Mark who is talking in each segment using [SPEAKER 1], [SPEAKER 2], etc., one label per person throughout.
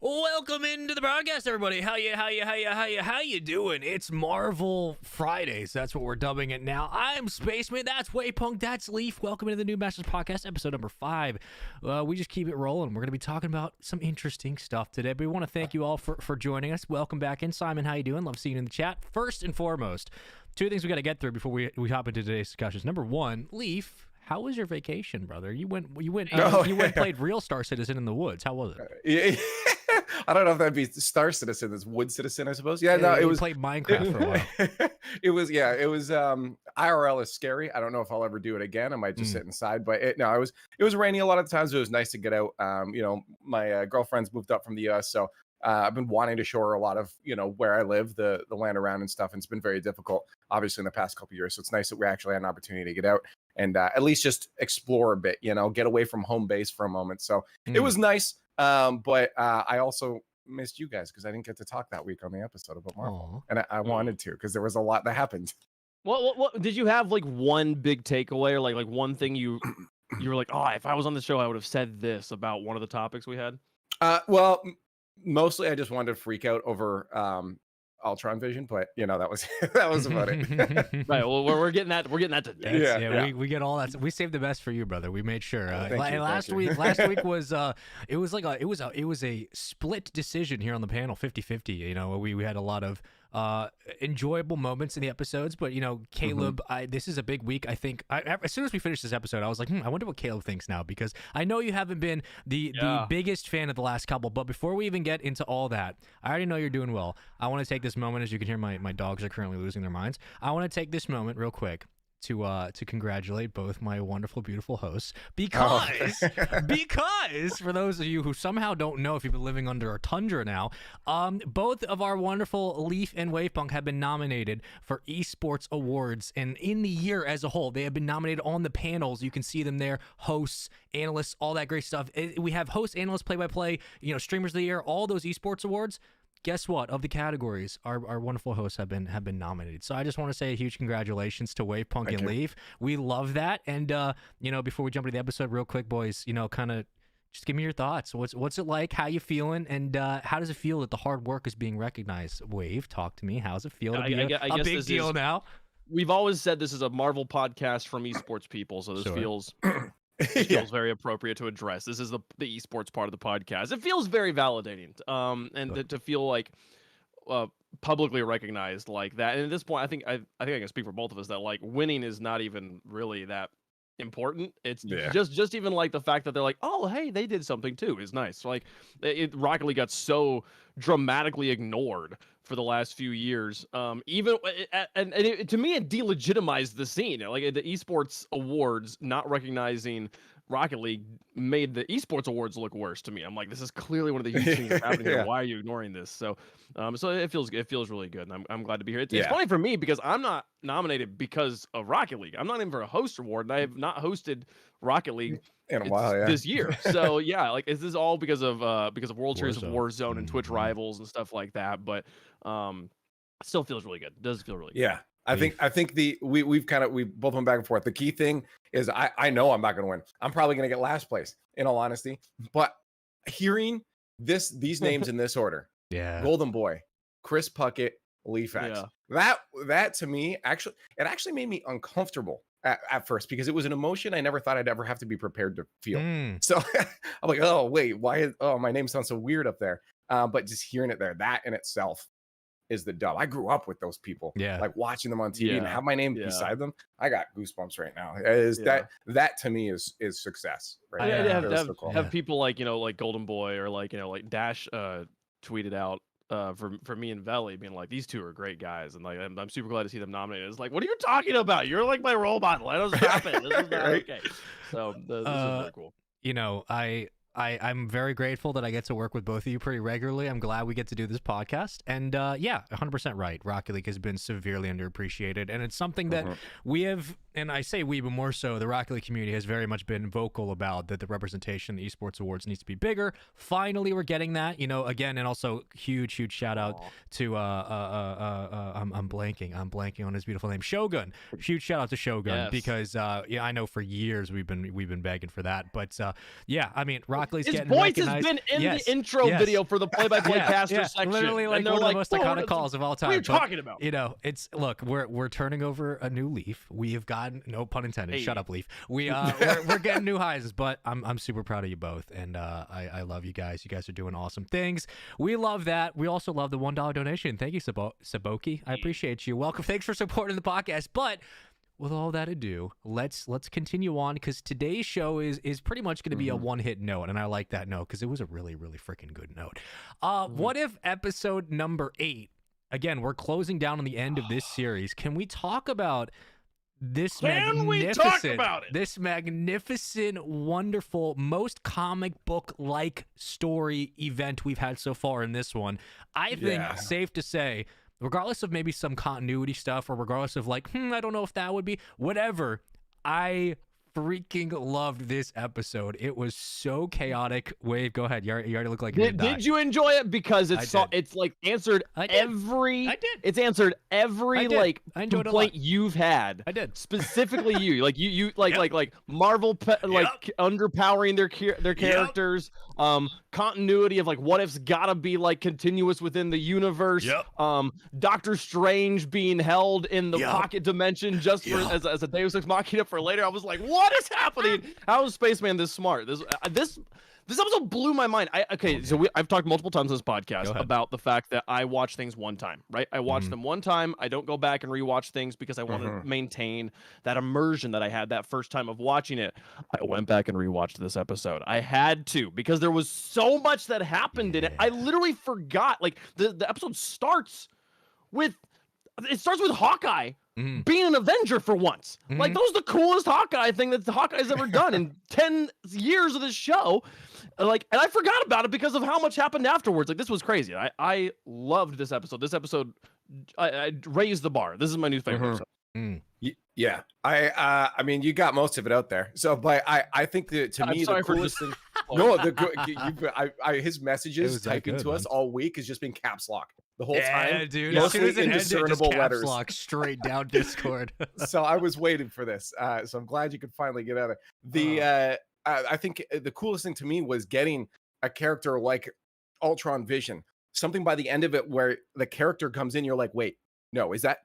[SPEAKER 1] Welcome into the podcast, everybody. How you doing? It's Marvel Fridays. That's what we're dubbing it now. I'm Spaceman. That's WavePunk. That's Leaf. Welcome into the NoobMasters podcast, episode number 5. We just keep it rolling. We're going to be talking about some interesting stuff today. But we want to thank you all for joining us. Welcome back in, Simon. How you doing? Love seeing you in the chat. First and foremost, two things we got to get through before we hop into today's discussions. Number one, Leaf. How was your vacation, brother? You went and played real Star Citizen in the woods. How was it?
[SPEAKER 2] I don't know if that'd be Star Citizen. It's Wood Citizen, I suppose. Yeah, no, it was.
[SPEAKER 1] Played Minecraft for a while.
[SPEAKER 2] It was IRL is scary. I don't know if I'll ever do it again. I might just sit inside. But it was rainy a lot of times. It was nice to get out. My girlfriend's moved up from the US, so I've been wanting to show her a lot of where I live, the land around and stuff. And it's been very difficult, obviously, in the past couple of years. So it's nice that we actually had an opportunity to get out and at least just explore a bit. Get away from home base for a moment. So it was nice. But I also missed you guys because I didn't get to talk that week on the episode about Marvel. And I wanted to because there was a lot that happened.
[SPEAKER 3] What did you have, like one big takeaway or like one thing you were like, oh, if I was on the show I would have said this about one of the topics we had?
[SPEAKER 2] Well, mostly I just wanted to freak out over Ultron Vision, but that was about it.
[SPEAKER 3] Right. Well, we're getting that to death.
[SPEAKER 1] Yeah. We get all that. We saved the best for you, brother. We made sure. Last week was it was a split decision here on the panel, 50-50. We had a lot of enjoyable moments in the episodes, but Caleb, this is a big week. I think as soon as we finished this episode, I was like, I wonder what Caleb thinks now, because I know you haven't been the biggest fan of the last couple, but before we even get into all that, I already know you're doing well. I want to take this moment, as you can hear, my dogs are currently losing their minds. I want to take this moment real quick to congratulate both my wonderful, beautiful hosts, because for those of you who somehow don't know, if you've been living under a tundra now, both of our wonderful Leaf and WavePunk have been nominated for esports awards, and in the year as a whole, they have been nominated on the panels. You can see them there, hosts, analysts, all that great stuff. We have hosts, analysts, play-by-play, streamers of the year, all those esports awards. Guess what? Of the categories, our wonderful hosts have been nominated. So I just want to say a huge congratulations to WavePunk and Leaf. We love that. And before we jump into the episode, real quick, boys, kind of just give me your thoughts. What's it like? How you feeling? And how does it feel that the hard work is being recognized? Wave, talk to me. How's it feel to be a big deal now?
[SPEAKER 3] We've always said this is a Marvel podcast from esports people, so this feels. It feels very appropriate to address. This is the esports part of the podcast. It feels very validating, and to feel like publicly recognized like that. And at this point, I think I can speak for both of us that like winning is not even really that important. It's just even like the fact that they're like, oh hey, they did something too is nice. Like Rocket League got so dramatically ignored for the last few years. To me, it delegitimized the scene. Like the esports awards not recognizing Rocket League made the esports awards look worse to me. I'm like, this is clearly one of the huge things happening here. Why are you ignoring this? So it feels really good, and I'm glad to be here. It's funny for me because I'm not nominated because of Rocket League. I'm not even for a host award, and I have not hosted Rocket League
[SPEAKER 2] in a while
[SPEAKER 3] this year. So is this all because of World Series of Warzone and Twitch Rivals and stuff like that? But it still feels really good. It does feel really good.
[SPEAKER 2] Yeah. I think we both went back and forth. The key thing is I know I'm not going to win. I'm probably going to get last place, in all honesty. But hearing these names in this order, Golden Boy, Chris Puckett, Leaf X, that to me actually made me uncomfortable at first, because it was an emotion I never thought I'd ever have to be prepared to feel. So I'm like, oh wait, my name sounds so weird up there. But just hearing it there, that in itself is the dub. I grew up with those people, like watching them on TV and have my name beside them. I got goosebumps right now. That to me is success. Right?
[SPEAKER 3] Have people like Golden Boy or like Dash tweeted out for me and Veli being like, these two are great guys, and like I'm super glad to see them nominated. It's like, what are you talking about? You're like my role model. I don't stop it. This is not okay. So this is very cool.
[SPEAKER 1] I'm very grateful that I get to work with both of you pretty regularly. I'm glad we get to do this podcast. And 100% right. Rocket League has been severely underappreciated. And it's something that we have and I say we, but more so the Rocket League community has very much been vocal about that the representation in the esports awards needs to be bigger. Finally, we're getting that, again, and also huge shout out to I'm blanking on his beautiful name, Shogun. Huge shout out to Shogun because I know for years we've been begging for that, but I mean, Rocket League's
[SPEAKER 3] his
[SPEAKER 1] getting
[SPEAKER 3] voice
[SPEAKER 1] recognized.
[SPEAKER 3] has been in the intro video for the play-by-play caster section.
[SPEAKER 1] Literally like one of the most iconic calls of all time.
[SPEAKER 3] What are you talking about?
[SPEAKER 1] It's look, we're turning over a new leaf. We have gotten, no pun intended. Shut up, leaf. We're getting new highs, but I'm super proud of you both, and I love you guys. You guys are doing awesome things. We love that. We also love the $1 donation. Thank you, Saboki. I appreciate you. Welcome. Thanks for supporting the podcast. But with all that ado, let's continue on, because today's show is pretty much going to be a one-hit note, and I like that note because it was a really, really freaking good note. What if episode number 8? Again, we're closing down on the end of this series. Can we talk about this magnificent, wonderful, most comic book-like story event we've had so far in this one? I think safe to say, regardless of maybe some continuity stuff, or regardless of like, I don't know if that would be, whatever, I freaking loved this episode. It was so chaotic. Wave, go ahead. You already look like
[SPEAKER 3] did you enjoy it? Because it's like answered every complaint you've had.
[SPEAKER 1] I did.
[SPEAKER 3] Specifically you. Like you like Marvel underpowering their characters. Continuity of like what if's gotta be like continuous within the universe. Doctor Strange being held in the pocket dimension just for as a Deus Ex Machina for later. I was like, what is happening? How is Spaceman this smart? This episode blew my mind. I've talked multiple times on this podcast about the fact that I watch things one time, right? I watch them one time. I don't go back and rewatch things because I want to maintain that immersion that I had that first time of watching it. I went back and rewatched this episode. I had to, because there was so much that happened in it. I literally forgot. Like the episode starts with Hawkeye being an Avenger for once. Like, that was the coolest Hawkeye thing that Hawkeye's ever done in 10 years of this show. Like, and I forgot about it because of how much happened afterwards. Like, this was crazy. I loved this episode. This episode, I raised the bar. This is my new favorite episode.
[SPEAKER 2] Yeah. I mean, you got most of it out there. So, but I think that to me, the coolest thing. No, his messages typing to us all week has just been caps lock the whole time.
[SPEAKER 1] Dude. As soon as it ended, just caps lock straight down Discord.
[SPEAKER 2] So I was waiting for this. So I'm glad you could finally get out of it. I think the coolest thing to me was getting a character like Ultron Vision. Something by the end of it where the character comes in, you're like, wait, no, is that?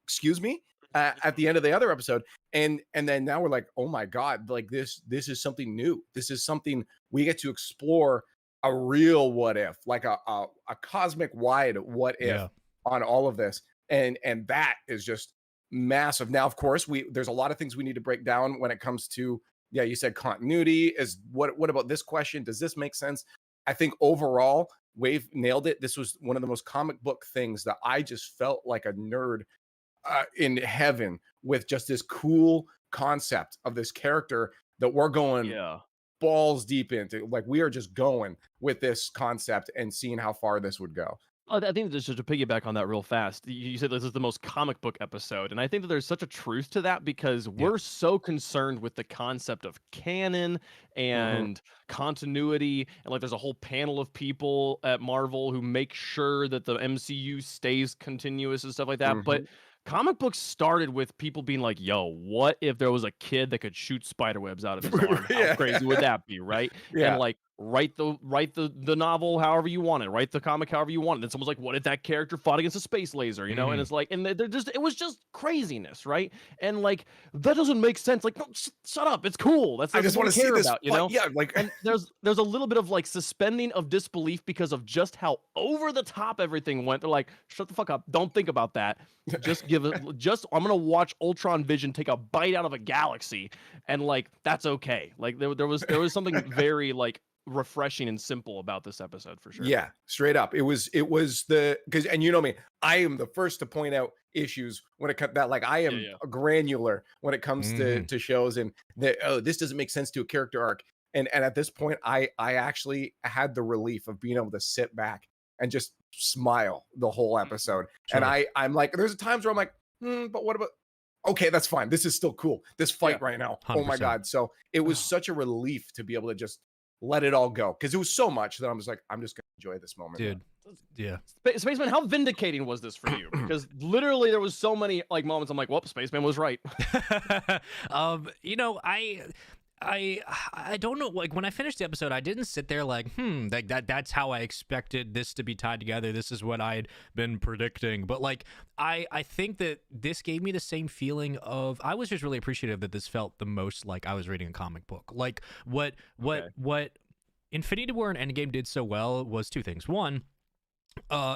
[SPEAKER 2] Excuse me. At the end of the other episode, and then now we're like, oh my god, like this is something new. This is something we get to explore, a real what if, like a cosmic wide what if on all of this, and that is just massive. Now, of course, there's a lot of things we need to break down when it comes to you said continuity. Is what about this question? Does this make sense? I think overall, Wave nailed it. This was one of the most comic book things that I just felt like a nerd in heaven with, just this cool concept of this character that we're going balls deep into. Like, we are just going with this concept and seeing how far this would go.
[SPEAKER 3] I think just to piggyback on that real fast, you said this is the most comic book episode, and I think that there's such a truth to that, because we're so concerned with the concept of canon and continuity, and like there's a whole panel of people at Marvel who make sure that the MCU stays continuous and stuff like that, but comic books started with people being like, yo, what if there was a kid that could shoot spiderwebs out of his arm? How crazy would that be, right? And like, write the novel however you want it, write the comic however you want it. And someone's like, what if that character fought against a space laser, you know? And it's like, and it was just craziness, right? And like, that doesn't make sense. Like, no, shut up, it's cool. That's
[SPEAKER 2] I just want to see this,
[SPEAKER 3] you know?
[SPEAKER 2] Yeah, like,
[SPEAKER 3] and there's a little bit of like suspending of disbelief because of just how over the top everything went. They're like, shut the fuck up, don't think about that. Just give it. I'm gonna watch Ultron Vision take a bite out of a galaxy, and like, that's okay. Like, there was something very like refreshing and simple about this episode for sure.
[SPEAKER 2] Yeah, straight up. It was because, and you know me, I am the first to point out issues when it comes that, like, I am granular when it comes to shows, and that, this doesn't make sense to a character arc. And at this point, I actually had the relief of being able to sit back and just smile the whole episode. Sure. And I'm like, there's times where I'm like, but what about okay, that's fine. This is still cool. This fight right now.
[SPEAKER 1] 100%.
[SPEAKER 2] Oh my God. So it was such a relief to be able to just let it all go. Because it was so much that I was like, I'm just going to enjoy this moment.
[SPEAKER 1] Dude. Yeah.
[SPEAKER 3] Spaceman, how vindicating was this for you? Because literally there was so many like moments I'm like, well, Spaceman was right.
[SPEAKER 1] You know, I don't know, like when I finished the episode, I didn't sit there like, like that's how I expected this to be tied together. This is what I had been predicting. But like I think that this gave me the same feeling of, I was just really appreciative that this felt the most like I was reading a comic book. Like what Infinity War and Endgame did so well was two things. One,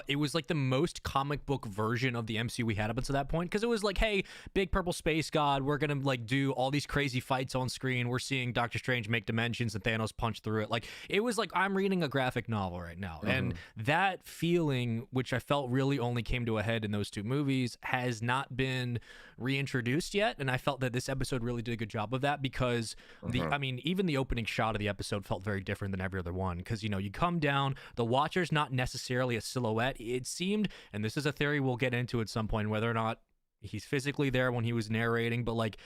[SPEAKER 1] it was like the most comic book version of the MCU we had up until that point, because it was like, hey, big purple space god, we're gonna like do all these crazy fights on screen, we're seeing Doctor Strange make dimensions and Thanos punch through it. Like it was like I'm reading a graphic novel right now. And that feeling, which I felt really only came to a head in those two movies, has not been reintroduced yet, and I felt that this episode really did a good job of that, because I mean, even the opening shot of the episode felt very different than every other one, because you know, you come down, the Watcher's not necessarily a silhouette, it seemed, and this is a theory we'll get into at some point, whether or not he's physically there when he was narrating, but like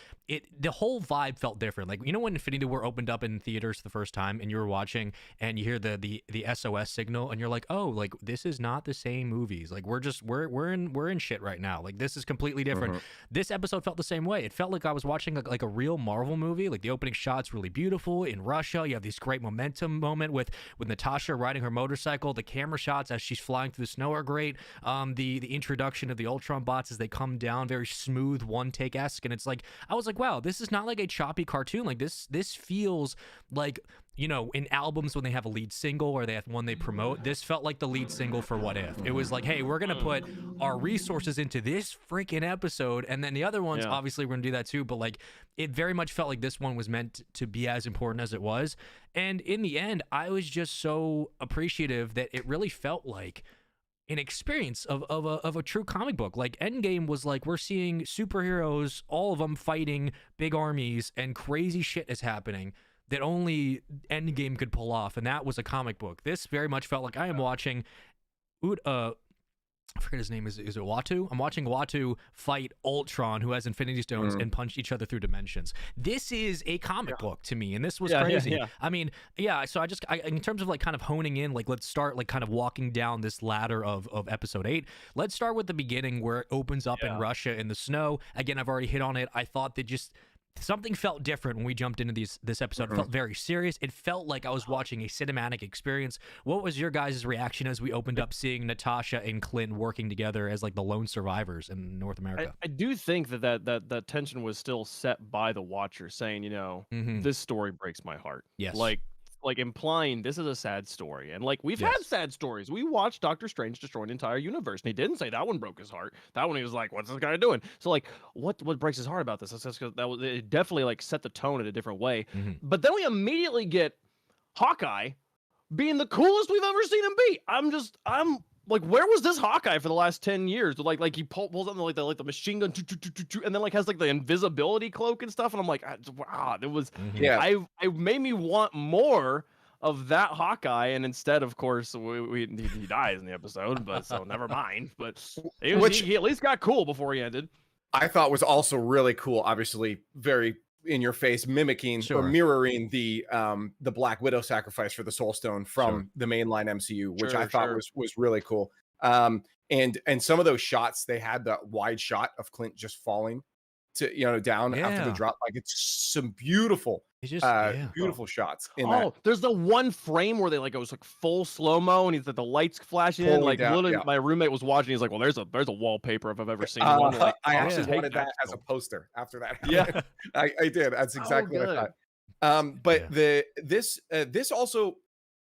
[SPEAKER 1] the whole vibe felt different. Like, you know, when Infinity War opened up in theaters the first time and you were watching and you hear the SOS signal and you're like, oh, like this is not the same movies. Like we're in shit right now. Like this is completely different. This episode felt the same way. It felt like I was watching like a real Marvel movie. Like the opening shot's really beautiful in Russia. You have this great momentum moment with Natasha riding her motorcycle. The camera shots as she's flying through the snow are great. The introduction of the Ultron bots as they come down, very smooth, one take-esque, and it's like, I was like, wow, this is not like a choppy cartoon. Like this feels like, you know, in albums when they have a lead single or they have one they promote, this felt like the lead single for What If. It was like, hey, we're gonna put our resources into this freaking episode, and then the other ones, obviously we're gonna do that too, but like it very much felt like this one was meant to be as important as it was. And in the end, I was just so appreciative that it really felt like an experience of a true comic book. Like Endgame was like, we're seeing superheroes, all of them fighting big armies, and crazy shit is happening that only Endgame could pull off, and that was a comic book. This very much felt like I am watching I forget his name. Is it Watu? I'm watching Watu fight Ultron, who has Infinity Stones, and punch each other through dimensions. This is a comic book to me, and this was crazy. I mean, so I in terms of like kind of honing in, like let's start like kind of walking down this ladder of episode 8. Let's start with the beginning where it opens up in Russia in the snow. Again, I've already hit on it. I thought that just something felt different when we jumped into this episode. It felt very serious. It felt like I was watching a cinematic experience. What was your guys' reaction as we opened up seeing Natasha and Clint working together as like the lone survivors in North America?
[SPEAKER 3] I do think that tension was still set by the Watcher, saying, you know, this story breaks my heart.
[SPEAKER 1] Yes.
[SPEAKER 3] Like implying this is a sad story. And like we've had sad stories. We watched Doctor Strange destroy an entire universe, and he didn't say that one broke his heart. That one he was like, what's this guy doing? So like what breaks his heart about this? That's just, it definitely like set the tone in a different way. But then we immediately get Hawkeye being the coolest we've ever seen him be. I'm like, where was this Hawkeye for the last 10 years? Like he pulls out like the machine gun, and then like has like the invisibility cloak and stuff. And I'm like, wow, it was, I made me want more of that Hawkeye. And instead, of course, he dies in the episode, but so never mind. But he at least got cool before he ended.
[SPEAKER 2] I thought was also really cool. Obviously, very in your face, mimicking or mirroring the Black Widow sacrifice for the Soul Stone from the mainline MCU, which I thought was really cool. And some of those shots, they had that wide shot of Clint just falling to down after the drop. Like it's some beautiful beautiful shots in that.
[SPEAKER 3] There's the one frame where they like it was like full slow-mo and he's like the lights flashing in. Like literally my roommate was watching, he's like, well, there's a wallpaper if I've ever seen one. Like,
[SPEAKER 2] I actually wanted that as a poster after that. I did. That's exactly what I thought. But this also,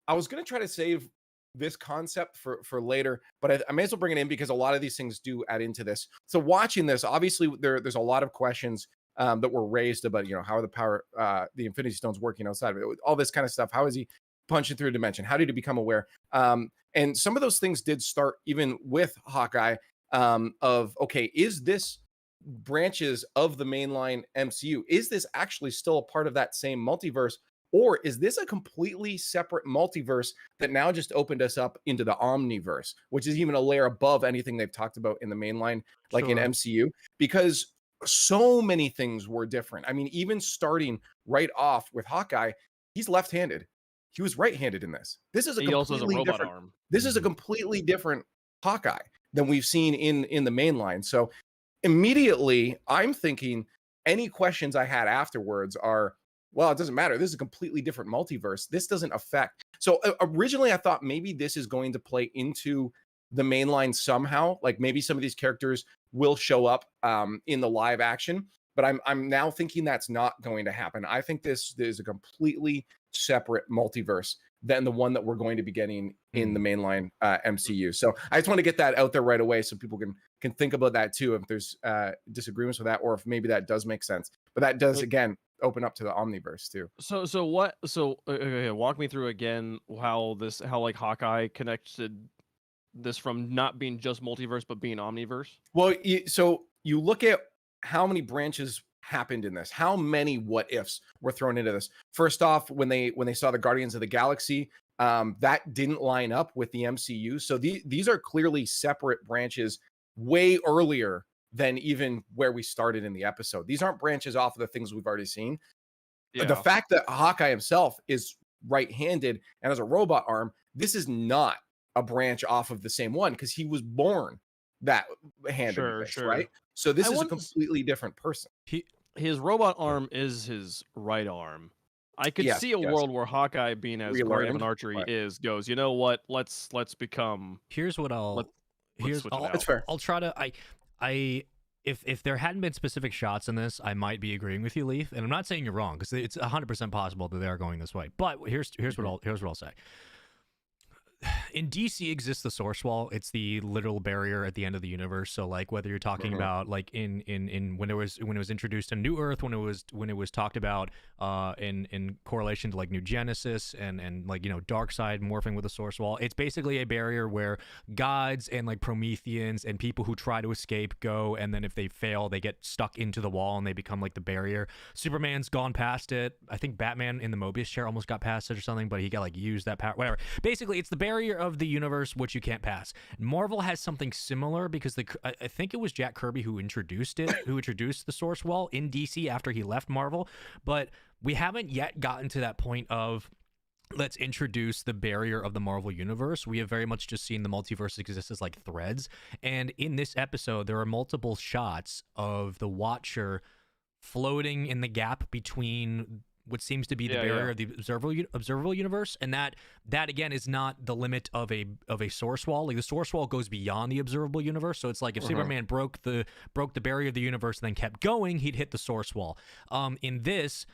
[SPEAKER 2] I was gonna try to save this concept for later, but I may as well bring it in because a lot of these things do add into this. So watching this, obviously there's a lot of questions that were raised about, how are the Infinity Stones working outside of it, all this kind of stuff. How is he punching through a dimension? How did he become aware? And some of those things did start even with Hawkeye, of, okay, is this branches of the mainline MCU? Is this actually still a part of that same multiverse? Or is this a completely separate multiverse that now just opened us up into the Omniverse, which is even a layer above anything they've talked about in the mainline, like in MCU? Because so many things were different. I mean, even starting right off with Hawkeye, he's left-handed. He was right-handed in this. This is a
[SPEAKER 3] He also has a
[SPEAKER 2] completely
[SPEAKER 3] robot
[SPEAKER 2] different
[SPEAKER 3] arm.
[SPEAKER 2] This is a completely different Hawkeye than we've seen in the main line. So immediately I'm thinking any questions I had afterwards are, well, it doesn't matter. This is a completely different multiverse. This doesn't affect. So originally I thought maybe this is going to play into the main line somehow. Like maybe some of these characters will show up in the live action, but I'm now thinking that's not going to happen. I think this is a completely separate multiverse than the one that we're going to be getting in the mainline MCU. So I just want to get that out there right away so people can think about that too, if there's disagreements with that, or if maybe that does make sense. But that does again open up to the Omniverse too.
[SPEAKER 3] So walk me through again how like Hawkeye connected this from not being just multiverse but being omniverse.
[SPEAKER 2] Well, so you look at how many branches happened in this, how many what ifs were thrown into this. First off, when they saw the Guardians of the Galaxy, that didn't line up with the MCU. So these are clearly separate branches way earlier than even where we started in the episode. These aren't branches off of the things we've already seen. Yeah. The fact that Hawkeye himself is right-handed and has a robot arm, this is not a branch off of the same one because he was born that handed, right? So this is a completely different person.
[SPEAKER 3] His robot arm is his right arm. I could see a world where Hawkeye, being as great of an archery goes, you know what? Let's become.
[SPEAKER 1] Here's what I'll.
[SPEAKER 2] It's fair.
[SPEAKER 1] I'll try to. If there hadn't been specific shots in this, I might be agreeing with you, Leaf. And I'm not saying you're wrong because it's 100% possible that they are going this way. But here's what I'll say. In DC exists the source wall. It's the literal barrier at the end of the universe. So like whether you're talking about like in when it was introduced in New Earth, when it was talked about in correlation to like New Genesis and like, you know, Darkseid morphing with the source wall, it's basically a barrier where gods and like Prometheans and people who try to escape go, and then if they fail they get stuck into the wall and they become like the barrier. Superman's gone past it. I think Batman in the Mobius chair almost got past it or something, but he got like used that power, whatever. Basically it's the barrier of the universe which you can't pass. Marvel has something similar because I think it was Jack Kirby who introduced the source wall in DC after he left Marvel, but we haven't yet gotten to that point of let's introduce the barrier of the Marvel universe. We have very much just seen the multiverse exist as like threads, and in this episode there are multiple shots of the Watcher floating in the gap between what seems to be the barrier of the observable universe, and that again is not the limit of a source wall. Like the source wall goes beyond the observable universe, so it's like if Superman broke the barrier of the universe and then kept going, he'd hit the source wall. In this,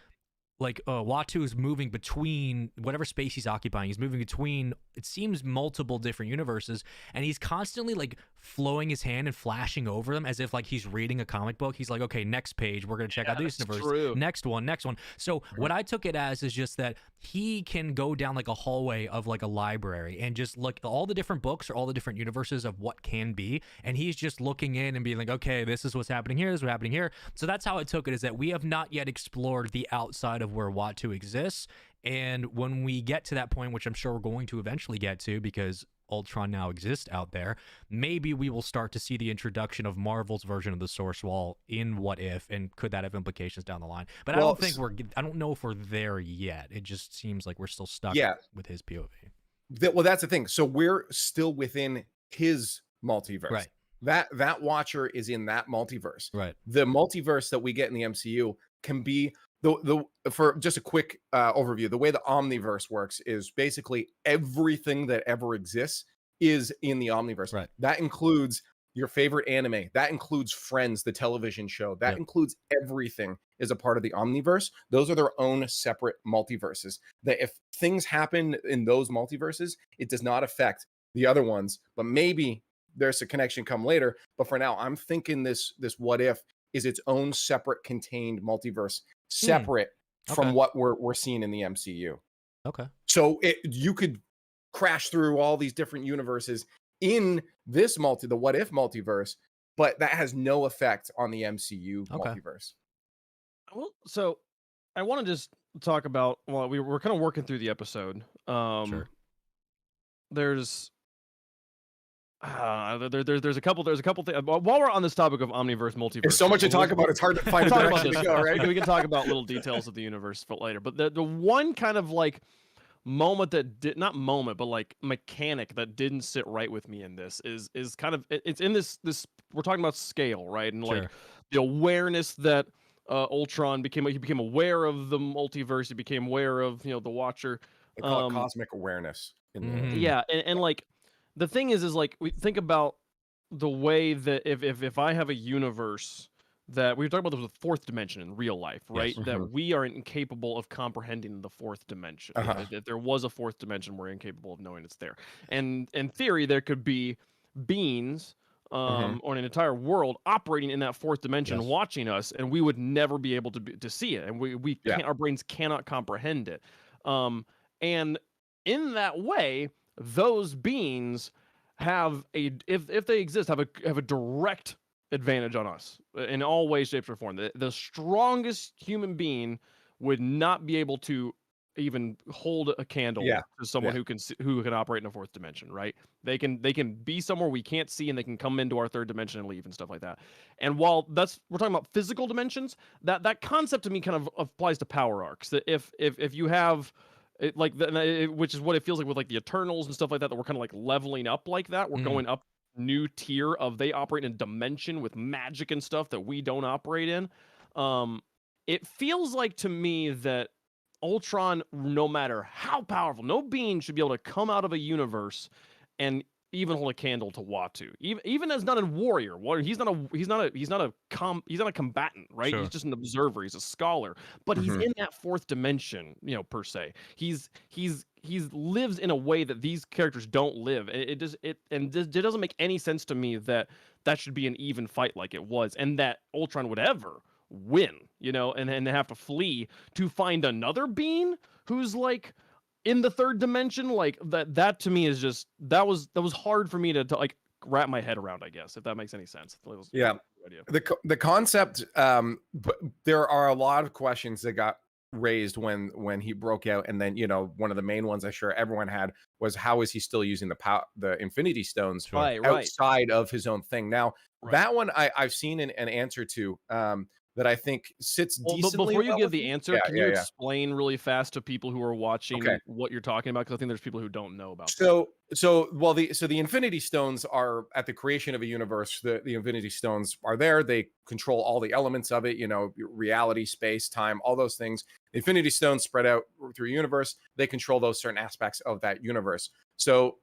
[SPEAKER 1] like Uatu is moving between whatever space he's occupying. He's moving between, it seems, multiple different universes, and he's constantly like flowing his hand and flashing over them as if like he's reading a comic book. He's like, okay, next page, we're gonna check out this universe.
[SPEAKER 3] True.
[SPEAKER 1] Next one. So what I took it as is just that he can go down like a hallway of like a library and just look at all the different books or all the different universes of what can be, and he's just looking in and being like, okay, this is what's happening here, this is what's happening here. So that's how I took it, is that we have not yet explored the outside of where Uatu exists, and when we get to that point, which I'm sure we're going to eventually get to because Ultron now exists out there, maybe we will start to see the introduction of Marvel's version of the source wall in What If, and could that have implications down the line? But I don't know if we're there yet. It just seems like we're still stuck with his POV.
[SPEAKER 2] Well, that's the thing. So we're still within his multiverse.
[SPEAKER 1] Right.
[SPEAKER 2] That Watcher is in that multiverse.
[SPEAKER 1] Right.
[SPEAKER 2] The multiverse that we get in the MCU can be for just a quick overview, the way the Omniverse works is basically everything that ever exists is in the Omniverse.
[SPEAKER 1] Right.
[SPEAKER 2] That includes your favorite anime. That includes Friends, the television show. That includes everything is a part of the Omniverse. Those are their own separate multiverses. That if things happen in those multiverses, it does not affect the other ones, but maybe there's a connection come later. But for now, I'm thinking this What If is its own separate contained multiverse, separate from what we're seeing in the MCU.
[SPEAKER 1] Okay.
[SPEAKER 2] So you could crash through all these different universes in this the What If multiverse, but that has no effect on the MCU multiverse.
[SPEAKER 3] Well, so I want to just talk about, well, we're kind of working through the episode.
[SPEAKER 1] Sure.
[SPEAKER 3] There's There's a couple things. While we're on this topic of omniverse, multiverse,
[SPEAKER 2] There's so much to talk about. It's hard to find a direction to go, right?
[SPEAKER 3] We can talk about little details of the universe for later. But the one kind of like moment that did not moment, but like mechanic that didn't sit right with me in this is kind of it's in this we're talking about scale, right? And like the awareness that Ultron became aware of the multiverse. He became aware of the Watcher.
[SPEAKER 2] They call it cosmic awareness.
[SPEAKER 3] Yeah, and like. The thing is like we think about the way that if I have a universe that we were talking about the fourth dimension in real life, right? Yes. That we are incapable of comprehending the fourth dimension. If there was a fourth dimension, we're incapable of knowing it's there. And in theory, there could be beings or an entire world operating in that fourth dimension, watching us, and we would never be able to see it, and we can't, our brains cannot comprehend it. And in that way, those beings have if they exist have a direct advantage on us in all ways, shapes, or form. The strongest human being would not be able to even hold a candle to someone who can operate in a fourth dimension, right? They can be somewhere we can't see, and they can come into our third dimension and leave and stuff like that. And while we're talking about physical dimensions, that concept to me kind of applies to power arcs. That if you have which is what it feels like with like the Eternals and stuff like that we're kind of like leveling up like that. We're going up new tier of they operate in a dimension with magic and stuff that we don't operate in. It feels like to me that Ultron, no matter how powerful, no being should be able to come out of a universe and even hold a candle to Watu. Even as not a warrior, he's not a combatant, right? Sure. He's just an observer. He's a scholar, but he's in that fourth dimension, per se. He lives in a way that these characters don't live. It doesn't make any sense to me that should be an even fight like it was, and that Ultron would ever win, and have to flee to find another being who's like in the third dimension. Like that to me is just that was hard for me to like wrap my head around, I guess, if that makes any sense.
[SPEAKER 2] The concept, but there are a lot of questions that got raised when he broke out, and then one of the main ones I'm sure everyone had was how is he still using the Infinity Stones outside of his own thing. Now that one I've seen an answer to that I think sits decently.
[SPEAKER 3] Before you give the answer, can you explain really fast to people who are watching what you're talking about? Because I think there's people who don't know about
[SPEAKER 2] the Infinity Stones are at the creation of a universe. The Infinity Stones are there. They control all the elements of it, reality, space, time, all those things. The Infinity Stones spread out through a universe. They control those certain aspects of that universe. So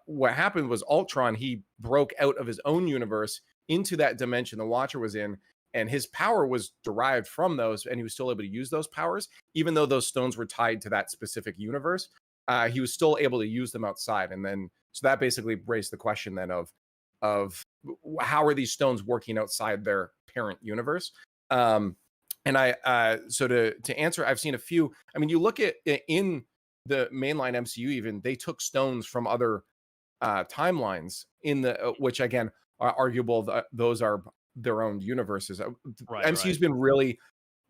[SPEAKER 2] what happened was Ultron, he broke out of his own universe into that dimension the Watcher was in, and his power was derived from those, and he was still able to use those powers, even though those stones were tied to that specific universe. He was still able to use them outside, and then so that basically raised the question then of how are these stones working outside their parent universe? And so to answer, I've seen a few. I mean, you look at in the mainline MCU, even they took stones from other timelines in the which again are arguable. Those are their own universes. MCU's been really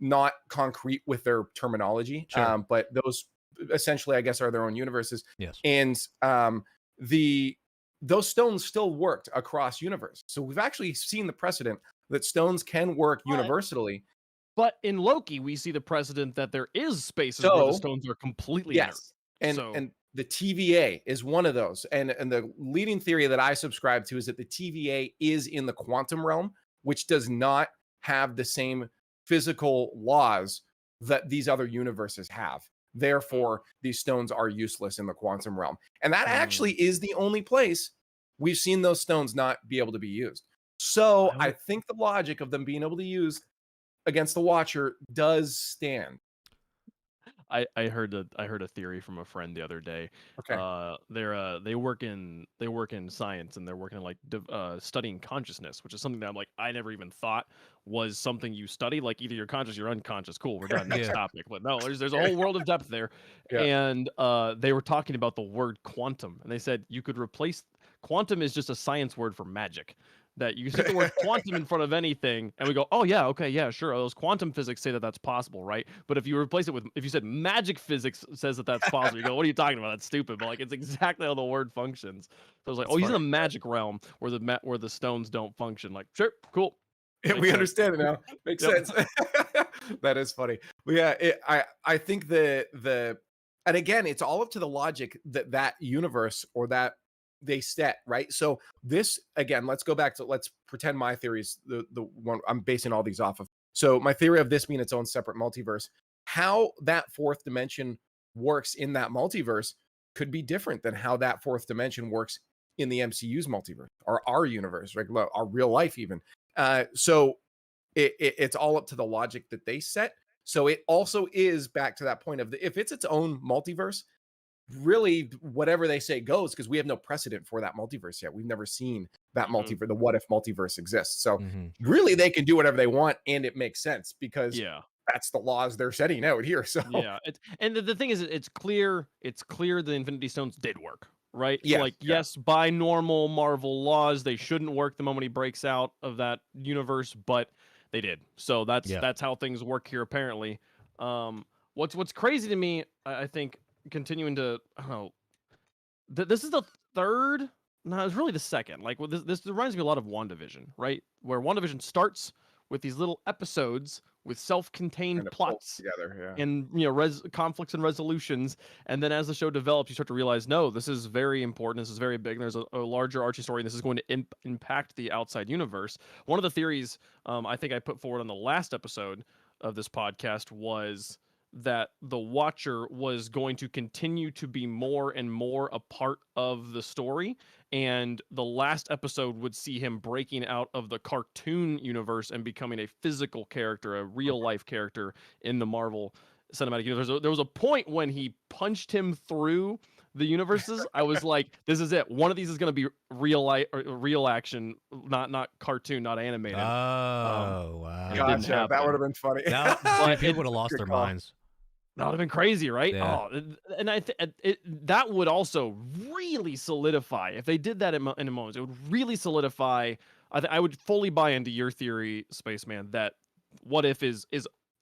[SPEAKER 2] not concrete with their terminology, but those essentially, I guess, are their own universes.
[SPEAKER 1] Yes,
[SPEAKER 2] and those stones still worked across universe. So we've actually seen the precedent that stones can work universally.
[SPEAKER 3] But in Loki, we see the precedent that there is spaces where the stones are completely inert.
[SPEAKER 2] And the TVA is one of those. And the leading theory that I subscribe to is that the TVA is in the quantum realm, which does not have the same physical laws that these other universes have. Therefore, these stones are useless in the quantum realm. And that actually is the only place we've seen those stones not be able to be used. So I think the logic of them being able to use against the Watcher does stand.
[SPEAKER 3] I heard a theory from a friend the other day. They work in science, and they're working in like studying consciousness, which is something that I'm like I never even thought was something you study. Like either you're conscious, or you're unconscious. Cool, we're done. Next topic. But no, there's a whole world of depth there. And they were talking about the word quantum, and they said you could replace quantum is just a science word for magic. that you stick the word quantum in front of anything, and we go, oh yeah, okay, yeah, sure. Those quantum physics say that that's possible, right? But if you replace it with, if you said magic physics says that that's possible, you go, what are you talking about? That's stupid. But like, it's exactly how the word functions. So I was like,
[SPEAKER 2] That's
[SPEAKER 3] oh, he's in the
[SPEAKER 2] funny.
[SPEAKER 3] magic realm where the stones don't function. Like, sure, cool.
[SPEAKER 2] Yeah, we understand it now. Makes sense. That is funny. But yeah, I think the and again, it's all up to the logic that universe or that they set, right? So this again, let's go back to, let's pretend my theory is the one I'm basing all these off of. So my theory of this being its own separate multiverse, how that fourth dimension works in that multiverse could be different than how that fourth dimension works in the MCU's multiverse or our universe, like our real life even. So it's all up to the logic that they set. So it also is back to that point of if it's its own multiverse, really whatever they say goes, because we have no precedent for that multiverse yet. We've never seen that multiverse, the what if multiverse exists. So really they can do whatever they want and it makes sense because that's the laws they're setting out here. So
[SPEAKER 3] yeah, and the thing is, it's clear the Infinity Stones did work, right?
[SPEAKER 2] Yeah,
[SPEAKER 3] Like yes, by normal Marvel laws, they shouldn't work the moment he breaks out of that universe, but they did. So that's how things work here apparently. What's crazy to me, I think, continuing to, I don't know, this is the third. No, it's really the second. Like this reminds me a lot of WandaVision, right? Where WandaVision starts with these little episodes with self-contained plots
[SPEAKER 2] together,
[SPEAKER 3] and conflicts and resolutions, and then as the show develops, you start to realize, no, this is very important. This is very big. And there's a larger arching story, and this is going to impact the outside universe. One of the theories I think I put forward on the last episode of this podcast was that the Watcher was going to continue to be more and more a part of the story, and the last episode would see him breaking out of the cartoon universe and becoming a physical character, a real life character in the Marvel Cinematic Universe. There was a point when he punched him through the universes. I was like, this is it. One of these is going to be real action, not cartoon, not animated.
[SPEAKER 1] Oh, wow.
[SPEAKER 2] Gotcha. That would have been funny.
[SPEAKER 1] People would have lost their minds.
[SPEAKER 3] That would have been crazy, right?
[SPEAKER 1] Yeah.
[SPEAKER 3] Oh, and that would also really solidify, if they did that in a moment, it would really solidify. I would fully buy into your theory, Spaceman, that What If is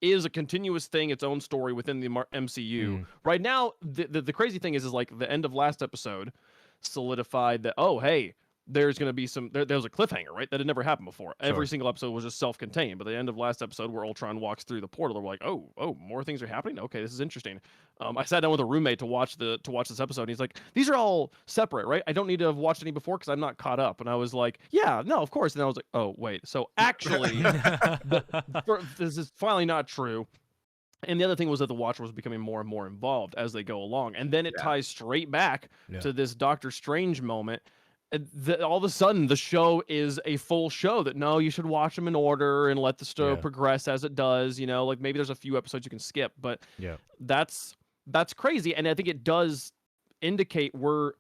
[SPEAKER 3] a continuous thing, its own story within the MCU. Right now, the crazy thing is like the end of last episode solidified that, oh, hey, there's going to be there was a cliffhanger, right? That had never happened before. Sure. Every single episode was just self-contained. But the end of last episode where Ultron walks through the portal, we're like, oh, more things are happening? Okay, this is interesting. I sat down with a roommate to watch this episode, and he's like, these are all separate, right? I don't need to have watched any before because I'm not caught up. And I was like, yeah, no, of course. And I was like, oh, wait. So actually, this is finally not true. And the other thing was that the Watcher was becoming more and more involved as they go along. And then it ties straight back to this Doctor Strange moment. All of a sudden, the show is a full show that, no, you should watch them in order and let the story progress as it does. Like maybe there's a few episodes you can skip, but that's crazy. And I think it does indicate we're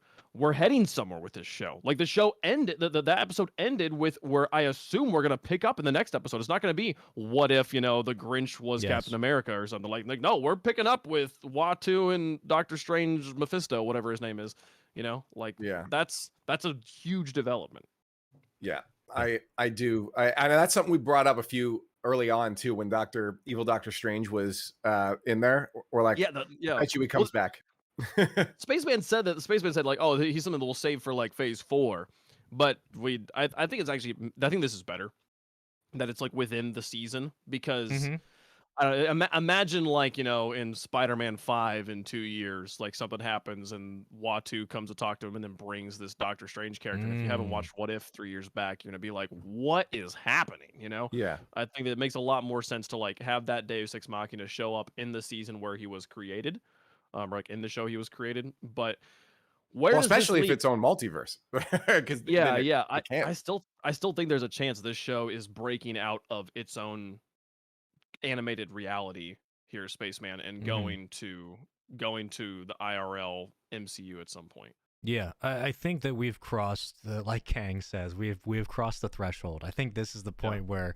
[SPEAKER 3] heading somewhere with this show. Like the show ended, that episode ended with where I assume we're going to pick up in the next episode. It's not going to be what if, the Grinch was Captain America or something like no, we're picking up with Watu and Doctor Strange, Mephisto, whatever his name is, that's a huge development.
[SPEAKER 2] Yeah, I do. And that's something we brought up a few early on too, when Evil Doctor Strange was in there. We're like, actually he comes back.
[SPEAKER 3] Spaceman said like, oh, he's something that we'll save for like phase 4, but I think it's actually, I think this is better that it's like within the season, because imagine like in Spider-Man 5 in 2 years, like something happens and Watu comes to talk to him and then brings this Doctor Strange character. And if you haven't watched What If 3 years back, you're gonna be like, what is happening? I think that it makes a lot more sense to like have that Deus Ex Machina show up in the season where he was created. Like in the show he was created, but
[SPEAKER 2] especially if its own multiverse, because
[SPEAKER 3] I still think there's a chance this show is breaking out of its own animated reality here, Spaceman, and going to the IRL MCU at some point.
[SPEAKER 1] Yeah, I think that we've crossed like Kang says, we've crossed the threshold. I think this is the point where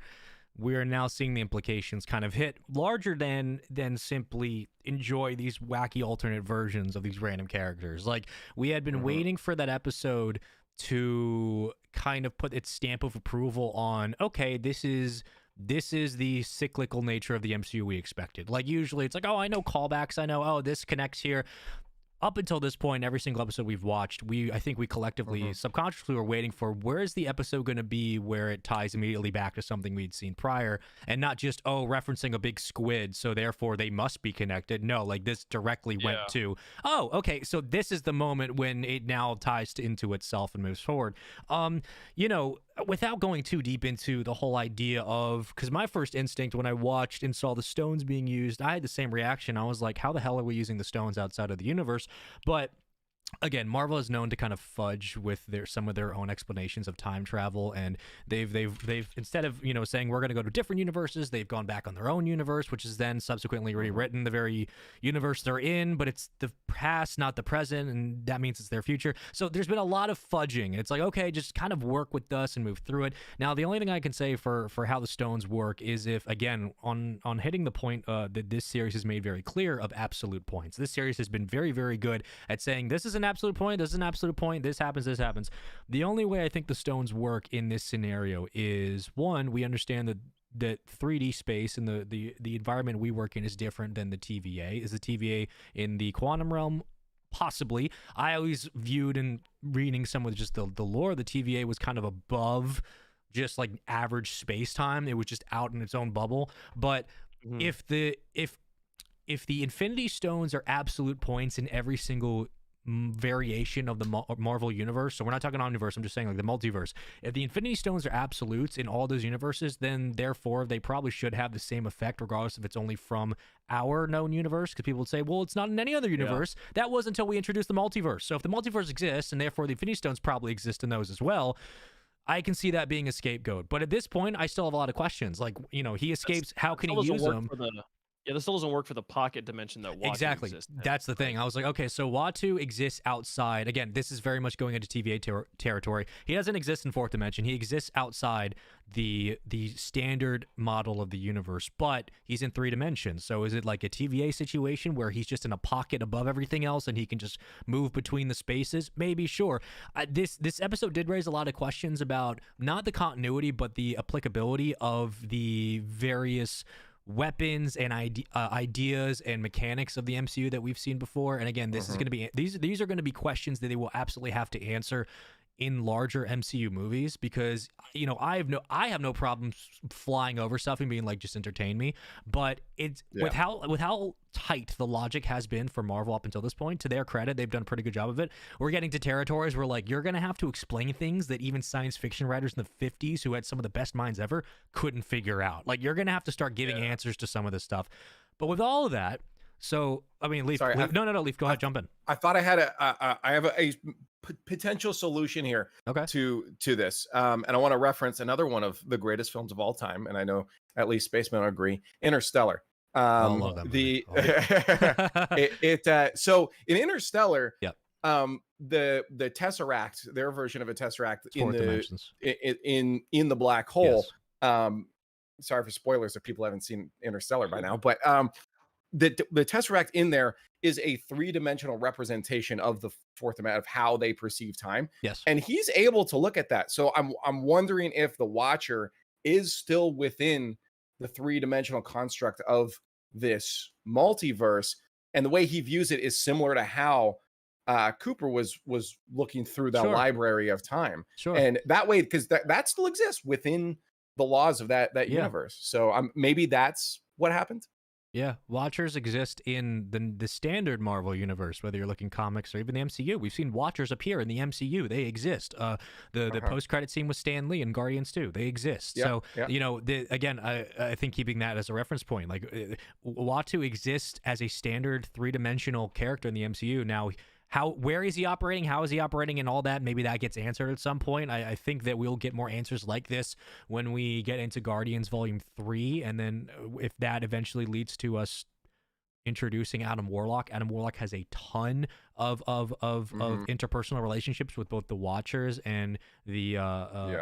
[SPEAKER 1] we are now seeing the implications kind of hit larger than simply enjoy these wacky alternate versions of these random characters. Like we had been waiting for that episode to kind of put its stamp of approval on, okay, this is the cyclical nature of the MCU we expected. Like, usually it's like, oh, I know callbacks, I know, oh, this connects here. Up until this point, every single episode we've watched, I think we collectively, subconsciously were waiting for, where is the episode going to be where it ties immediately back to something we'd seen prior, and not just, oh, referencing a big squid, so therefore they must be connected. No, like, this directly went to, oh, okay, so this is the moment when it now ties into itself and moves forward. You know, without going too deep into the whole idea of, because my first instinct when I watched and saw the stones being used, I had the same reaction. I was like, how the hell are we using the stones outside of the universe? But again, Marvel is known to kind of fudge with some of their own explanations of time travel, and they've instead of, you know, saying we're going to go to different universes, they've gone back on their own universe, which is then subsequently rewritten the very universe they're in, but it's the past, not the present, and that means it's their future. So there's been a lot of fudging. It's like, okay, just kind of work with us and move through it. Now, the only thing I can say for how the stones work is if, again, on hitting the point that this series has made very clear of absolute points. This series has been very, very good at saying this is an absolute point, this is an absolute point, this happens, this happens. The only way I think the stones work in this scenario is, one, we understand that 3D space and the environment we work in is different than the TVA. Is the TVA in the quantum realm? Possibly. I always viewed, in reading some of just the lore, the TVA was kind of above just like average space time. It was just out in its own bubble. But if the Infinity Stones are absolute points in every single variation of the Marvel universe, so we're not talking omniverse, I'm just saying like the multiverse, if the Infinity Stones are absolutes in all those universes, then therefore they probably should have the same effect regardless if it's only from our known universe, because people would say, well, it's not in any other universe. That was until we introduced the multiverse. So if the multiverse exists and therefore the Infinity Stones probably exist in those as well, I can see that being a scapegoat. But at this point, I still have a lot of questions. Like, you know, he escapes, how can he use them?
[SPEAKER 3] This still doesn't work for the pocket dimension that Watu exists in.
[SPEAKER 1] That's the thing. I was like, okay, so Watu exists outside. Again, this is very much going into TVA territory. He doesn't exist in fourth dimension. He exists outside the standard model of the universe, but he's in 3 dimensions. So is it like a TVA situation where he's just in a pocket above everything else and he can just move between the spaces? Maybe, sure. This episode did raise a lot of questions about not the continuity, but the applicability of the various weapons and ideas and mechanics of the MCU that we've seen before. And again, this is going to be these are going to be questions that they will absolutely have to answer in larger MCU movies, because, you know, I have no problem flying over stuff and being like, just entertain me. But it's with how tight the logic has been for Marvel up until this point, to their credit, they've done a pretty good job of it. We're getting to territories where, like, you're going to have to explain things that even science fiction writers in the 50s who had some of the best minds ever couldn't figure out. Like, you're going to have to start giving answers to some of this stuff. But with all of that, so, I mean, Leaf,
[SPEAKER 2] Sorry,
[SPEAKER 1] no, Leaf, go ahead, jump in.
[SPEAKER 2] I thought I had I have a potential solution here to this. And I want to reference another one of the greatest films of all time. And I know at least spacemen agree, Interstellar.
[SPEAKER 1] I love that movie.
[SPEAKER 2] So in Interstellar, the Tesseract, their version of a Tesseract in the black hole. Yes. Sorry for spoilers if people haven't seen Interstellar by now, but the Tesseract in there is a 3-dimensional representation of the fourth dimension, of how they perceive time.
[SPEAKER 1] Yes.
[SPEAKER 2] And he's able to look at that. So I'm wondering if the Watcher is still within the 3-dimensional construct of this multiverse, and the way he views it is similar to how Cooper was looking through that library of time. Sure. And that way, because that still exists within the laws of that universe. So maybe that's what happened.
[SPEAKER 1] Yeah, Watchers exist in the standard Marvel universe, whether you're looking comics or even the MCU. We've seen Watchers appear in the MCU. They exist. The post-credit scene with Stan Lee and Guardians 2, they exist. You know, again, I think keeping that as a reference point, like, Watu exists as a standard 3-dimensional character in the MCU. Now, where is he operating? How is he operating and all that? Maybe that gets answered at some point. I think that we'll get more answers like this when we get into Guardians Volume 3. And then if that eventually leads to us introducing Adam Warlock. Adam Warlock has a ton of interpersonal relationships with both the Watchers and the I'm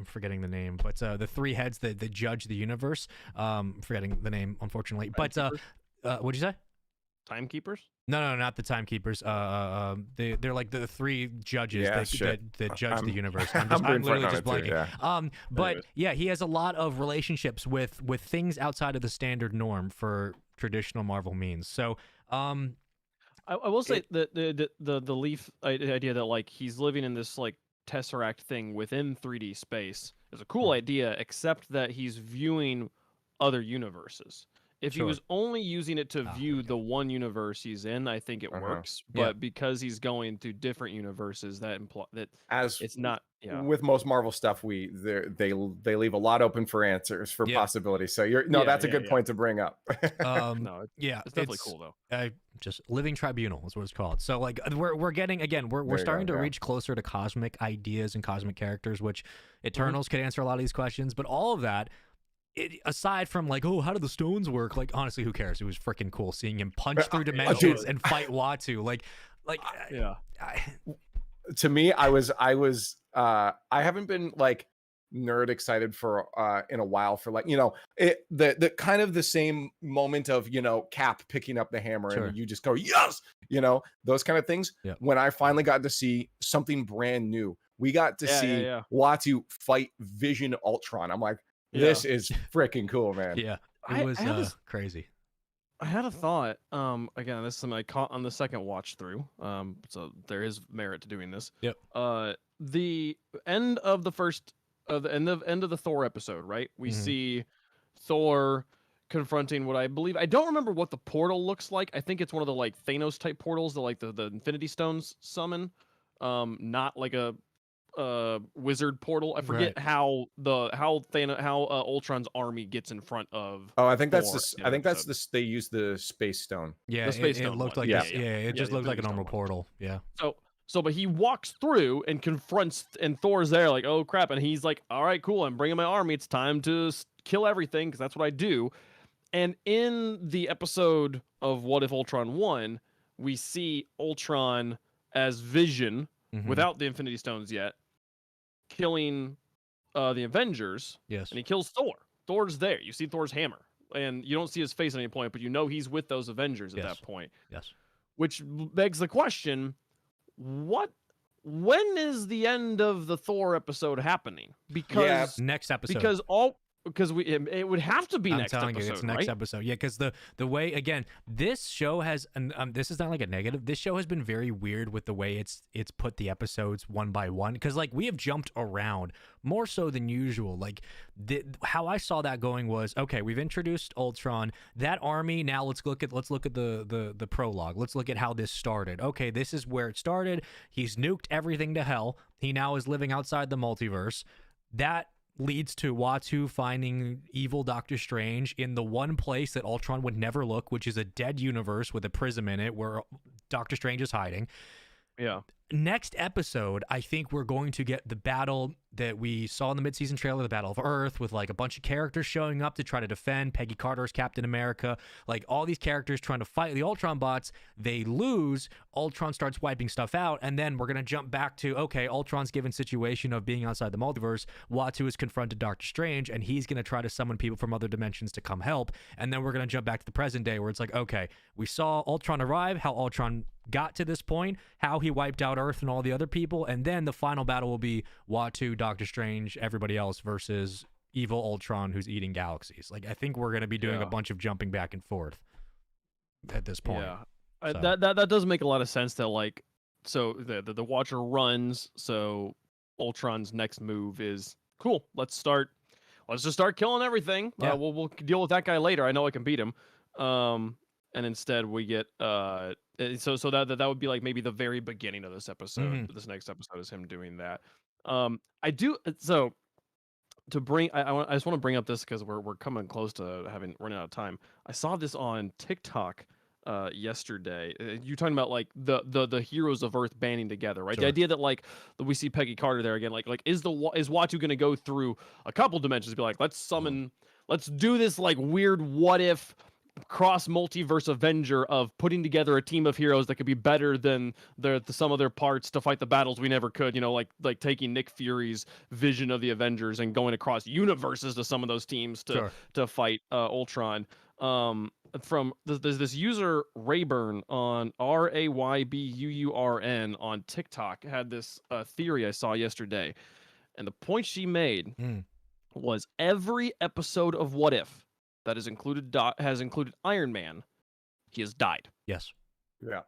[SPEAKER 1] forgetting the name, but the 3 heads that judge the universe. Forgetting the name, unfortunately. But what'd you say?
[SPEAKER 3] Timekeepers?
[SPEAKER 1] No, not the timekeepers. They're like the three judges that judge the universe. I'm literally just blanking. But
[SPEAKER 3] Anyways.
[SPEAKER 1] yeah, he has a lot of relationships with things outside of the standard norm for traditional Marvel means. So,
[SPEAKER 3] I will say that the Leaf idea that like he's living in this like Tesseract thing within 3D space is a cool idea, except that he's viewing other universes. If he was only using it to view the one universe he's in, I think it works. But because he's going through different universes, that it's not. Yeah.
[SPEAKER 2] With most Marvel stuff, they leave a lot open for answers for possibilities. So that's a good point to bring up.
[SPEAKER 3] No, it's definitely cool though.
[SPEAKER 1] Just living tribunal is what it's called. So like we're getting we're starting to reach closer to cosmic ideas and cosmic characters, which Eternals could answer a lot of these questions. But all of that, aside from like, oh, how do the stones work? Like, honestly, who cares? It was freaking cool seeing him punch through dimensions and fight Watu.
[SPEAKER 2] To me, I haven't been like nerd excited for in a while for like, the kind of the same moment of, Cap picking up the hammer and you just go, yes, those kind of things.
[SPEAKER 1] Yeah.
[SPEAKER 2] When I finally got to see something brand new, we got to see Watu fight Vision Ultron. I'm like, this is freaking cool, man.
[SPEAKER 1] Yeah, it was crazy.
[SPEAKER 3] I had a thought. Again, this is something I caught on the second watch through. So there is merit to doing this.
[SPEAKER 1] Yep.
[SPEAKER 3] The end of the end of the Thor episode, right? We see Thor confronting what I believe. I don't remember what the portal looks like. I think it's one of the like Thanos type portals that like the Infinity Stones summon. Not like a wizard portal. I forget how Ultron's army gets in front of.
[SPEAKER 2] Oh, I think they use the space stone.
[SPEAKER 1] Yeah,
[SPEAKER 3] the space
[SPEAKER 1] it
[SPEAKER 3] stone
[SPEAKER 1] looked like it just looked like a normal portal. Yeah.
[SPEAKER 3] But he walks through and confronts, and Thor's there like, oh crap, and he's like, all right, cool, I'm bringing my army. It's time to kill everything because that's what I do. And in the episode of What If Ultron Won, we see Ultron as Vision without the Infinity Stones yet, killing the Avengers.
[SPEAKER 1] Yes.
[SPEAKER 3] And he kills Thor. Thor's there. You see Thor's hammer. And you don't see his face at any point, but you know he's with those Avengers at that point.
[SPEAKER 1] Yes.
[SPEAKER 3] Which begs the question, when is the end of the Thor episode happening? Because
[SPEAKER 1] next episode.
[SPEAKER 3] Because it would have to be next episode. I'm telling you,
[SPEAKER 1] it's next episode. Yeah, because the way, again, this show has, and this is not like a negative. This show has been very weird with the way it's put the episodes one by one. Because like we have jumped around more so than usual. Like how I saw that going was, okay, we've introduced Ultron, that army. Now let's look at the prologue. Let's look at how this started. Okay, this is where it started. He's nuked everything to hell. He now is living outside the multiverse. That leads to Watu finding evil Doctor Strange in the one place that Ultron would never look, which is a dead universe with a prism in it where Doctor Strange is hiding.
[SPEAKER 3] Yeah.
[SPEAKER 1] Next episode, I think we're going to get the battle that we saw in the midseason trailer, the Battle of Earth, with like a bunch of characters showing up to try to defend. Peggy Carter's Captain America, like all these characters trying to fight the Ultron bots. They lose. Ultron starts wiping stuff out, and then we're going to jump back to, okay, Ultron's given situation of being outside the multiverse. Watu has confronted Doctor Strange, and he's going to try to summon people from other dimensions to come help. And then we're going to jump back to the present day where it's like, okay, we saw Ultron arrive, how Ultron got to this point, how he wiped out Earth and all the other people, and then the final battle will be Watu, Doctor Strange, everybody else versus evil Ultron who's eating galaxies. Like I think we're going to be doing a bunch of jumping back and forth at this point.
[SPEAKER 3] Yeah, so. That does make a lot of sense. That like, so the Watcher runs, so Ultron's next move is cool. Let's just start killing everything.
[SPEAKER 1] Yeah.
[SPEAKER 3] We'll deal with that guy later. I know I can beat him. And instead we get so that would be like maybe the very beginning of this episode. This next episode is him doing that. I do so to bring. I just want to bring up this because we're coming close to running out of time. I saw this on TikTok yesterday. You're talking about like the heroes of Earth banding together, right?
[SPEAKER 1] Sure.
[SPEAKER 3] The idea that like we see Peggy Carter there again. Like is Watu going to go through a couple dimensions? Be like, let's do this like weird what if cross multiverse Avenger of putting together a team of heroes that could be better than the sum of their parts to fight the battles we never could. You know, like taking Nick Fury's vision of the Avengers and going across universes to some of those teams to fight Ultron. From there's this user Rayburn on RAYBUURN on TikTok had this theory I saw yesterday, and the point she made was every episode of What If that has included Iron Man, he has died.
[SPEAKER 1] Yes.
[SPEAKER 2] Yeah.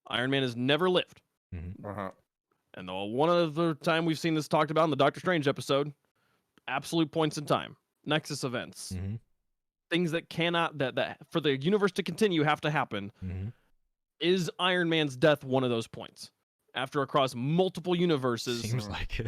[SPEAKER 3] Iron Man has never lived. And one of the time we've seen this talked about in the Doctor Strange episode, absolute points in time, Nexus events. Things that cannot that for the universe to continue have to happen. Is Iron Man's death one of those points? After across multiple universes,
[SPEAKER 1] seems like it.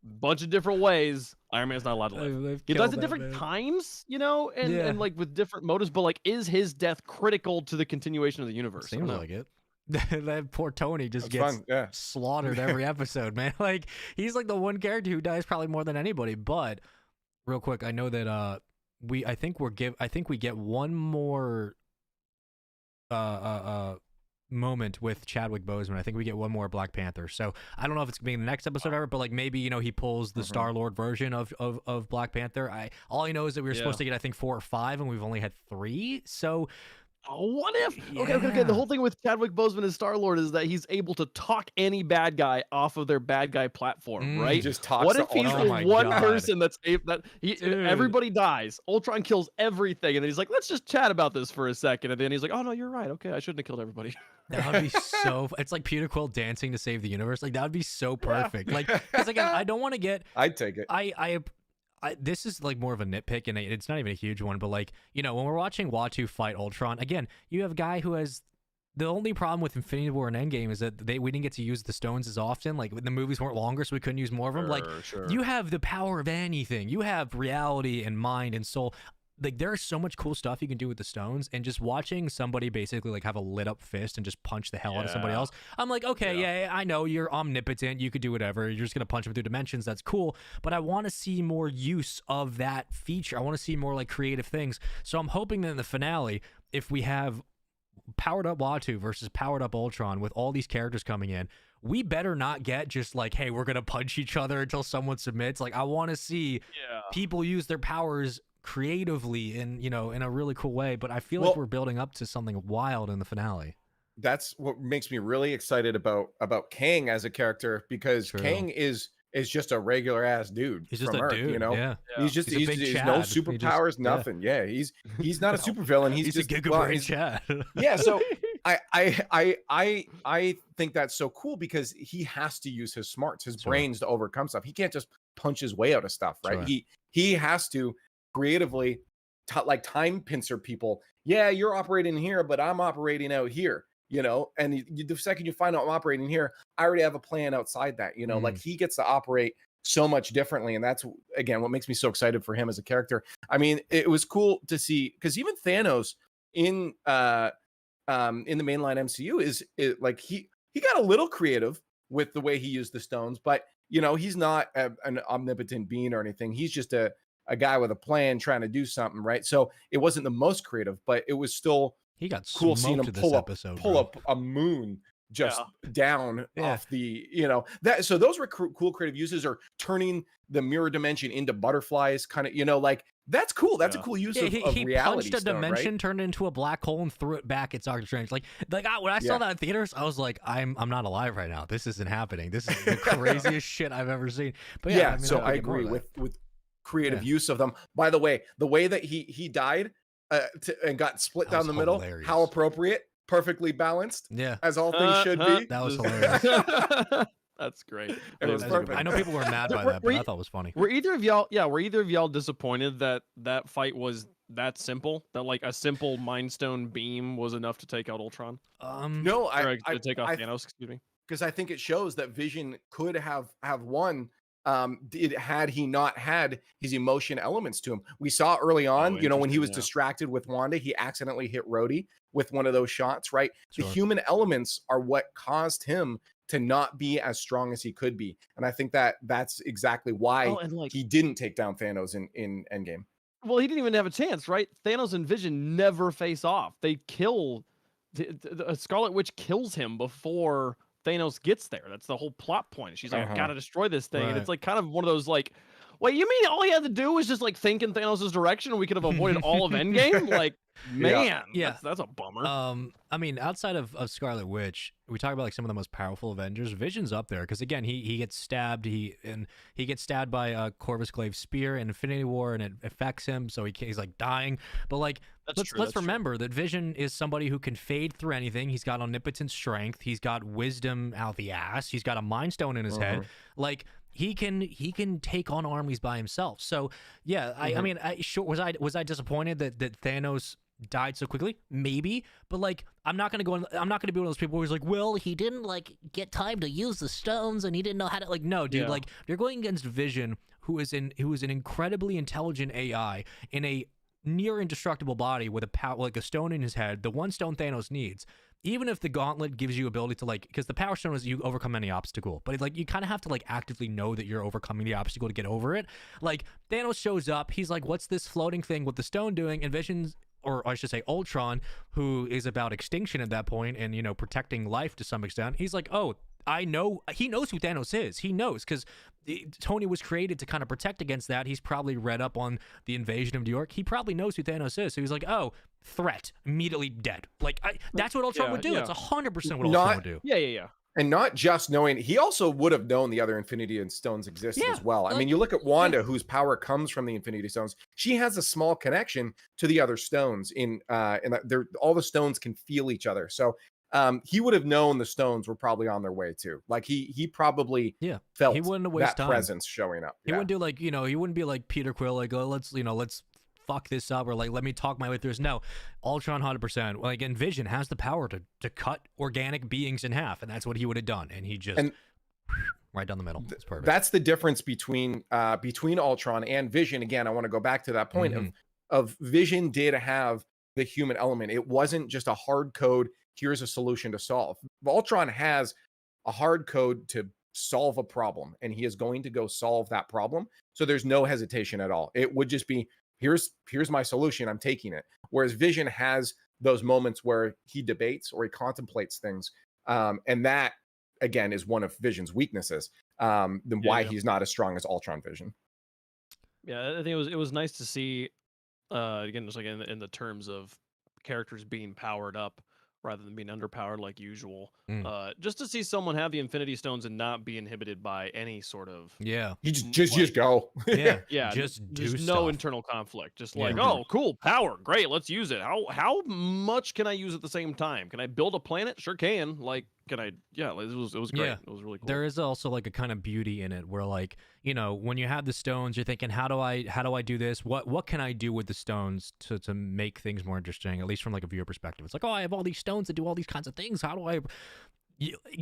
[SPEAKER 3] Bunch of different ways, Iron Man's not allowed to live. He dies at different times, you know, and like with different motives. But like, is his death critical to the continuation of the universe?
[SPEAKER 1] Seems like it. That poor Tony just gets slaughtered every episode, man. Like, he's like the one character who dies probably more than anybody. But real quick, I know that I think we get one more moment with Chadwick Boseman. I think we get one more Black Panther. So I don't know if it's being the next episode ever, but like maybe, you know, he pulls the Star-Lord version of Black Panther. All I know is that we were supposed to get, I think, 4 or 5, and we've only had 3. So
[SPEAKER 3] what if? Okay. The whole thing with Chadwick Boseman as Star-Lord is that he's able to talk any bad guy off of their bad guy platform, right?
[SPEAKER 2] He just talks.
[SPEAKER 3] What if he's the one person that's everybody dies? Ultron kills everything, and then he's like, "Let's just chat about this for a second." And then he's like, "Oh no, you're right. Okay, I shouldn't have killed everybody."
[SPEAKER 1] That would be so. It's like Peter Quill dancing to save the universe. Like that would be so perfect. Like, because again, I don't want to get.
[SPEAKER 2] I'd take it.
[SPEAKER 1] This is like more of a nitpick, and it's not even a huge one, but like, you know, when we're watching Uatu fight Ultron, again, you have a guy who has the only problem with Infinity War and Endgame is that we didn't get to use the stones as often. Like the movies weren't longer, so we couldn't use more of them. Like you have the power of anything. You have reality and mind and soul. Like there's so much cool stuff you can do with the stones, and just watching somebody basically like have a lit up fist and just punch the hell out of somebody else. I'm like, okay, I know you're omnipotent. You could do whatever. You're just going to punch them through dimensions. That's cool. But I want to see more use of that feature. I want to see more like creative things. So I'm hoping that in the finale, if we have powered up Uatu versus powered up Ultron with all these characters coming in, we better not get just like, hey, we're going to punch each other until someone submits. Like I want to see people use their powers creatively and, you know, in a really cool way. But I feel like we're building up to something wild in the finale.
[SPEAKER 2] That's what makes me really excited about Kang as a character, because Kang is just a regular ass dude. He's just a Earth, dude, you know. He's just he's no superpowers, nothing. He's not a supervillain. He's just
[SPEAKER 1] a gigabrain Chad.
[SPEAKER 2] So I think that's so cool, because he has to use his smarts, his brains to overcome stuff. He can't just punch his way out of stuff, right? He has to creatively like time pincer people. You're operating here, but I'm operating out here, you know. And the second you find out I'm operating here, I already have a plan outside that, you know. Like he gets to operate so much differently, and that's again what makes me so excited for him as a character. I mean, it was cool to see, because even Thanos in the mainline MCU is like he got a little creative with the way he used the stones, but you know, he's not an omnipotent being or anything. He's just a guy with a plan trying to do something, right? So it wasn't the most creative, but it was still
[SPEAKER 1] he got
[SPEAKER 2] cool seeing him pull up a moon just down off the, you know, that. So those were cool creative uses, or turning the mirror dimension into butterflies, kind of, you know, like that's cool. That's a cool use of reality. He punched a
[SPEAKER 1] dimension,
[SPEAKER 2] right?
[SPEAKER 1] turned it into a black hole, and threw it back at Doctor Strange. Like when I saw that in theaters, I was like, I'm not alive right now. This isn't happening. This is the craziest shit I've ever seen. But I mean,
[SPEAKER 2] so I agree with creative use of them. By the way that he died and got split down the middle, how appropriate, perfectly balanced, as all things should be.
[SPEAKER 1] That was hilarious.
[SPEAKER 3] That's great.
[SPEAKER 2] It was perfect.
[SPEAKER 1] I know people were mad by that, but I thought it was funny.
[SPEAKER 3] Were either of y'all disappointed that fight was that simple? That like a simple Mind Stone beam was enough to take out Ultron?
[SPEAKER 2] No,
[SPEAKER 3] to take out Thanos. Excuse me.
[SPEAKER 2] Because I think it shows that Vision could have won. Had he not had his emotion elements to him. We saw early on, you know, when he was distracted with Wanda, he accidentally hit Rhodey with one of those shots, right? The human elements are what caused him to not be as strong as he could be. And I think that's exactly why he didn't take down Thanos in Endgame.
[SPEAKER 3] Well, he didn't even have a chance, right? Thanos and Vision never face off. They kill Scarlet Witch kills him before Thanos gets there. That's the whole plot point. She's like, I gotta destroy this thing. And it's like kind of one of those like, wait, you mean all he had to do was just like think in Thanos' direction and we could have avoided all of Endgame? Like, man, that's a bummer.
[SPEAKER 1] I mean, outside of Scarlet Witch, we talk about like some of the most powerful Avengers. Vision's up there because again, he gets stabbed. He gets stabbed by Corvus Glaive's spear in Infinity War, and it affects him, so he's like dying. But like, let's remember that Vision is somebody who can fade through anything. He's got omnipotent strength. He's got wisdom out the ass. He's got a Mind Stone in his head. Like, he can take on armies by himself. So yeah, I mean, was I disappointed that Thanos died so quickly? Maybe, but like, I'm not gonna be one of those people who's like, well, he didn't like get time to use the stones and he didn't know how to, like, no, dude, like, you're going against Vision, who is an incredibly intelligent AI in a near indestructible body with a stone in his head, the one stone Thanos needs. Even if the gauntlet gives you ability to like, because the power stone is you overcome any obstacle, but like, you kind of have to like actively know that you're overcoming the obstacle to get over it. Like, Thanos shows up, he's like, what's this floating thing with the stone doing? And Vision's, or I should say Ultron, who is about extinction at that point and, you know, protecting life to some extent. He's like, oh, I know. He knows who Thanos is. He knows because Tony was created to kind of protect against that. He's probably read up on the invasion of New York. He probably knows who Thanos is. So he's like, oh, threat, immediately dead. Like, that's what Ultron would do. It's 100% what Ultron would do.
[SPEAKER 3] Yeah.
[SPEAKER 2] And not just knowing, he also would have known the other Infinity Stones existed as well. I mean, you look at Wanda, whose power comes from the Infinity Stones. She has a small connection to the other stones in all the stones can feel each other. So he would have known the stones were probably on their way too. Like, he probably felt
[SPEAKER 1] he wouldn't waste
[SPEAKER 2] that
[SPEAKER 1] time.
[SPEAKER 2] presence showing up.
[SPEAKER 1] He wouldn't do like, you know, he wouldn't be like Peter Quill, like, oh, let's fuck this up, or like, let me talk my way through this. No, Ultron 100%. Like, and Vision has the power to cut organic beings in half, and that's what he would have done. And he just right down the middle. It's perfect.
[SPEAKER 2] That's the difference between Ultron and Vision. Again, I want to go back to that point of Vision did have the human element. It wasn't just a hard code, here's a solution to solve. Ultron has a hard code to solve a problem, and he is going to go solve that problem. So there's no hesitation at all. It would just be, here's my solution, I'm taking it. Whereas Vision has those moments where he debates or he contemplates things. And that, again, is one of Vision's weaknesses. Why he's not as strong as Ultron Vision.
[SPEAKER 3] Yeah, I think it was nice to see, again, just like in the terms of characters being powered up rather than being underpowered like usual. Just to see someone have the Infinity Stones and not be inhibited by any sort of
[SPEAKER 2] you just go.
[SPEAKER 1] Just do stuff.
[SPEAKER 3] No internal conflict. Just like, oh, cool, power, great, let's use it. How much can I use at the same time? Can I build a planet? Sure can. Like, can I? Yeah, it was great.
[SPEAKER 1] Yeah.
[SPEAKER 3] It was really cool.
[SPEAKER 1] There is also like a kind of beauty in it where, like, you know, when you have the stones, you're thinking, how do I do this? What can I do with the stones to make things more interesting? At least from like a viewer perspective, it's like, oh, I have all these stones that do all these kinds of things. How do I?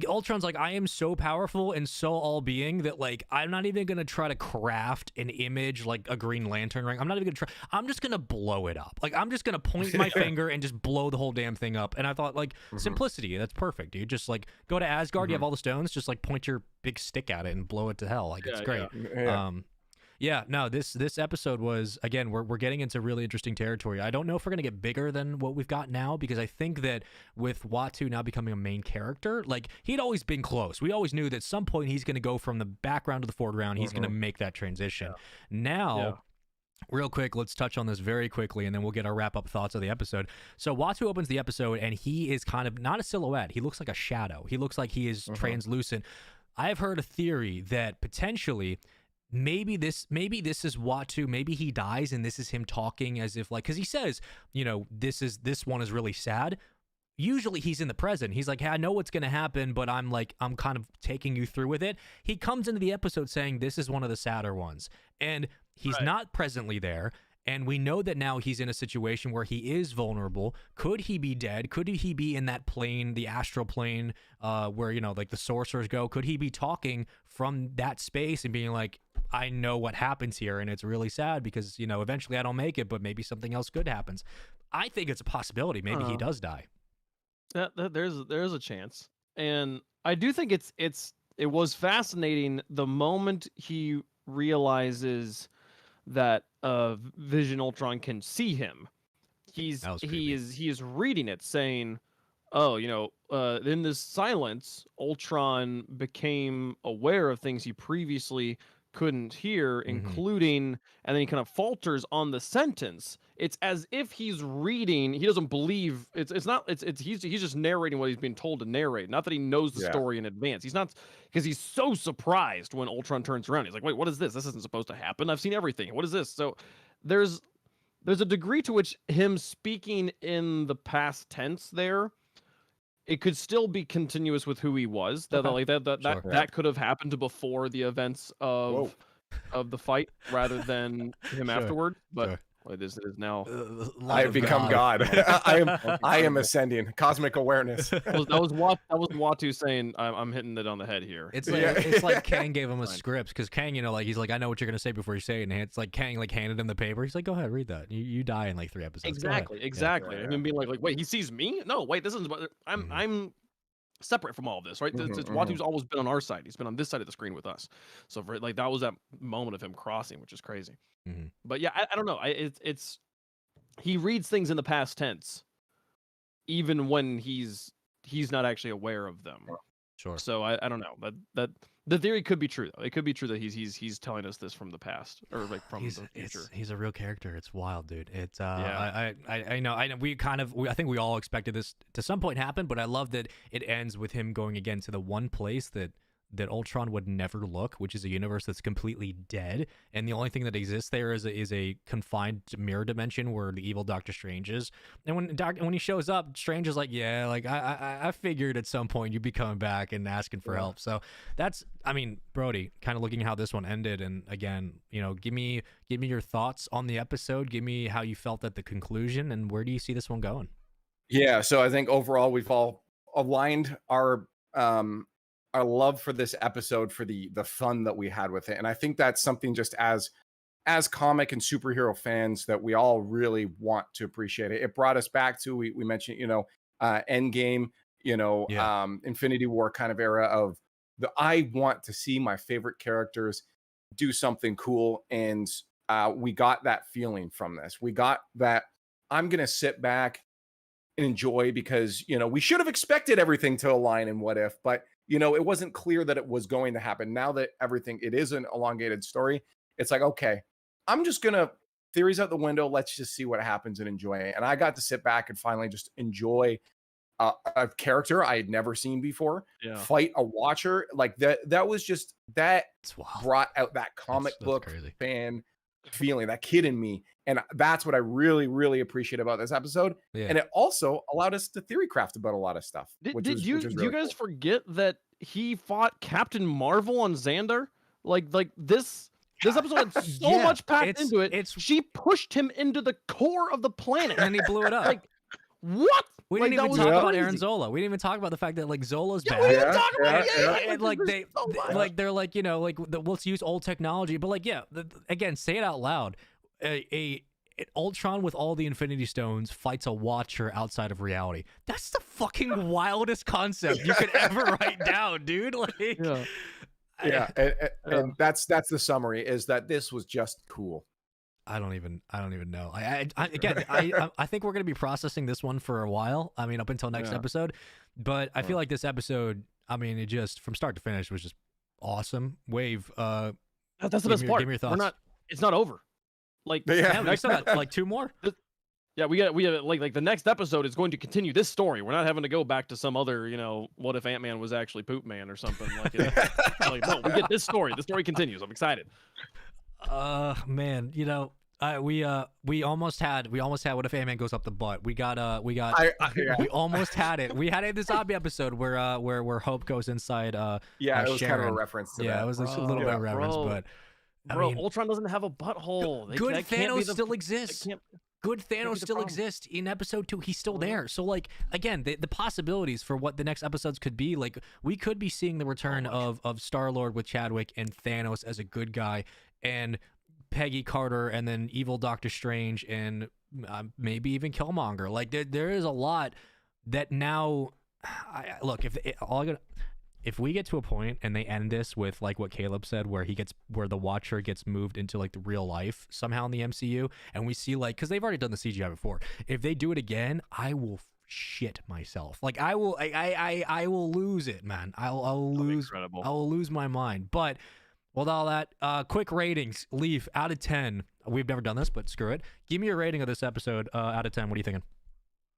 [SPEAKER 1] Ultron's like, I am so powerful and so all-being that, like, I'm not even gonna try to craft an image like a Green Lantern ring. I'm not even gonna try. I'm just gonna blow it up. Like, I'm just gonna point my finger and just blow the whole damn thing up. And I thought, like, simplicity, that's perfect, dude. Just like, go to Asgard, you have all the stones, just like point your big stick at it and blow it to hell. Like, it's great. Yeah, no, this episode was, again, we're getting into really interesting territory. I don't know if we're going to get bigger than what we've got now, because I think that with Uatu now becoming a main character, like, he'd always been close. We always knew that at some point he's going to go from the background to the foreground. He's going to make that transition. Now, real quick, let's touch on this very quickly, and then we'll get our wrap-up thoughts of the episode. So Uatu opens the episode, and he is kind of not a silhouette. He looks like a shadow. He looks like he is translucent. I have heard a theory that potentially maybe this is Uatu. Maybe he dies and this is him talking as if, like, because he says, you know, this one is really sad. Usually he's in the present. He's like, hey, I know what's going to happen, but I'm kind of taking you through with it. He comes into the episode saying this is one of the sadder ones, and he's not presently there. And we know that now he's in a situation where he is vulnerable. Could he be dead? Could he be in that plane, the astral plane, where, you know, like the sorcerers go? Could he be talking from that space and being like, I know what happens here, and it's really sad because, you know, eventually I don't make it, but maybe something else good happens. I think it's a possibility. Maybe he does die.
[SPEAKER 3] There's a chance, and I do think it was fascinating the moment he realizes that Vision Ultron can see him. He is reading it, saying, "Oh, in this silence, Ultron became aware of things he previously couldn't hear, including," and then he kind of falters on the sentence. It's as if he's reading. He doesn't believe. He's just narrating what he's being told to narrate. Not that he knows the story in advance. He's not, because he's so surprised when Ultron turns around. He's like, "Wait, what is this? This isn't supposed to happen. I've seen everything. What is this?" So there's a degree to which him speaking in the past tense there, it could still be continuous with who he was. That could have happened before the events of the fight, rather than him afterward. But it is now.
[SPEAKER 2] I have become God. I am ascending. Cosmic awareness.
[SPEAKER 3] That was Watu saying, "I'm hitting it on the head here."
[SPEAKER 1] It's like Kang gave him a script, because Kang, he's like, "I know what you're gonna say before you say it," and it's like Kang handed him the paper. He's like, "Go ahead, read that. You die in like 3 episodes."
[SPEAKER 3] Exactly.
[SPEAKER 2] Yeah.
[SPEAKER 3] And him being like, "Wait, he sees me? No, wait, this isn't. I'm separate from all of this, right?" Watu's always been on our side. He's been on this side of the screen with us. So that was that moment of him crossing, which is crazy. But yeah, I don't know. It's he reads things in the past tense, even when he's not actually aware of them.
[SPEAKER 1] Sure.
[SPEAKER 3] So I don't know. That the theory could be true though. It could be true that he's telling us this from the past, or like from the future.
[SPEAKER 1] He's a real character. It's wild, dude. It's I know. I think we all expected this to some point happen, but I love that it ends with him going again to the one place that Ultron would never look, which is a universe that's completely dead, and the only thing that exists there is a confined mirror dimension where the evil Doctor Strange is. And when he shows up, Strange is like, "Yeah, like I figured at some point you'd be coming back and asking for help." So that's, Brody, kind of looking at how this one ended, and again, give me your thoughts on the episode. Give me how you felt at the conclusion, and where do you see this one going?
[SPEAKER 2] Yeah, so I think overall we've all aligned our love for this episode, for the fun that we had with it. And I think that's something just as comic and superhero fans that we all really want to appreciate it. It brought us back to, we mentioned, Endgame, Infinity War kind of era of I want to see my favorite characters do something cool. And we got that feeling from this. We got that I'm going to sit back and enjoy, because, we should have expected everything to align in What If, but it wasn't clear that it was going to happen. Now that it is an elongated story, it's like, okay, I'm just going to theories out the window. Let's just see what happens and enjoy it. And I got to sit back and finally just enjoy a character I had never seen before, fight a watcher. Like that was just, that brought out that comic book fan feeling, that kid in me. And that's what I really, really appreciate about this episode. Yeah. And it also allowed us to theory craft about a lot of stuff.
[SPEAKER 3] Did you guys forget that he fought Captain Marvel on Xandar? Like this episode had so much packed into it. She pushed him into the core of the planet,
[SPEAKER 1] and he blew it up.
[SPEAKER 3] Like, what?
[SPEAKER 1] We didn't even talk about Aaron Zola. We didn't even talk about the fact that Zola's bad.
[SPEAKER 3] We didn't talk about it.
[SPEAKER 1] And they're like, let's use old technology. But again, say it out loud. Ultron with all the Infinity Stones fights a Watcher outside of reality. That's the fucking wildest concept you could ever write down, dude.
[SPEAKER 2] And that's the summary, is that this was just cool.
[SPEAKER 1] I don't even know. I think we're gonna be processing this one for a while. Up until next episode. But I feel like this episode, it just from start to finish was just awesome. Wave.
[SPEAKER 3] That's the best part.
[SPEAKER 1] Give me your thoughts.
[SPEAKER 3] It's not over.
[SPEAKER 1] We still got 2 more.
[SPEAKER 3] Yeah, we have like the next episode is going to continue this story. We're not having to go back to some other, what if Ant-Man was actually Poop Man or something. No, we get this story. The story continues. I'm excited.
[SPEAKER 1] Man, we almost had what if Ant-Man goes up the butt. We almost had it. We had it in the zombie episode where Hope goes inside.
[SPEAKER 2] It was
[SPEAKER 1] Sharon.
[SPEAKER 2] kind of a reference to that.
[SPEAKER 1] It was a little bit of a reference, but.
[SPEAKER 3] Ultron doesn't have a butthole.
[SPEAKER 1] Good Thanos still exists. Good Thanos still exists in episode 2. He's still there. So again, the possibilities for what the next episodes could be, we could be seeing the return of Star-Lord with Chadwick and Thanos as a good guy, and Peggy Carter, and then evil Doctor Strange, and maybe even Killmonger. There is a lot that now. if we get to a point and they end this with like what Caleb said, where the Watcher gets moved into like the real life somehow in the MCU, and we see like, because they've already done the CGI before, if they do it again, I will shit myself. Like I will lose it, man. I'll lose my mind. But with all that, quick ratings. Leaf, out of 10. We've never done this, but screw it. Give me a rating of this episode out of 10. What are you thinking?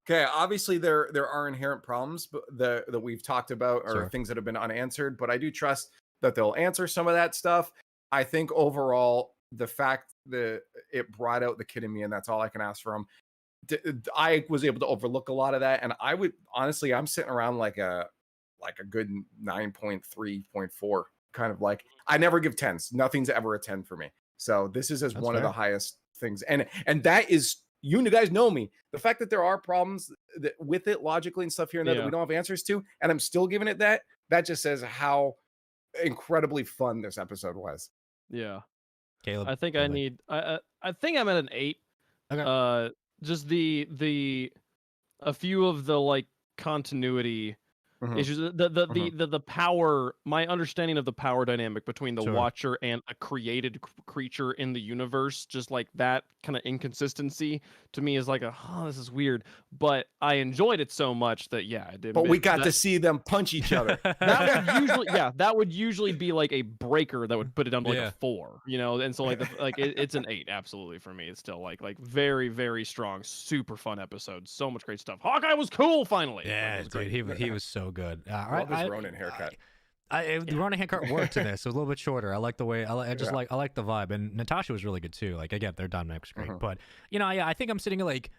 [SPEAKER 2] Okay, obviously there are inherent problems that we've talked about, or
[SPEAKER 1] Sure.
[SPEAKER 2] things that have been unanswered, but I do trust that they'll answer some of that stuff. I think overall, the fact that it brought out the kid in me, and that's all I can ask for him. I was able to overlook a lot of that, and I would honestly, I'm sitting around like a good 9.3, 0.4, kind of like, I never give 10s. Nothing's ever a 10 for me. So this is as one of the highest things, and that is. You guys know me. The fact that there are problems with it logically and stuff here and there that we don't have answers to, and I'm still giving it that just says how incredibly fun this episode was.
[SPEAKER 3] Yeah.
[SPEAKER 1] Caleb,
[SPEAKER 3] I think I think I'm at an 8.
[SPEAKER 1] Okay.
[SPEAKER 3] Just a few of the like continuity issues, the power, my understanding of the power dynamic between the Watcher and a created creature in the universe, just like that kind of inconsistency to me is like this is weird, but I enjoyed it so much that
[SPEAKER 2] but we got to see them punch each other.
[SPEAKER 3] that would usually be like a breaker that would put it down to like a 4, and so like it's an 8 absolutely for me. It's still like very, very strong, super fun episode, so much great stuff. Hawkeye was cool finally.
[SPEAKER 1] Dude, he was so good.
[SPEAKER 2] I love his Ronin haircut.
[SPEAKER 1] The Ronin haircut worked in this. It was a little bit shorter. I like the way I like the vibe, and Natasha was really good too. Like again, their dynamic's great. But I think I'm sitting at like,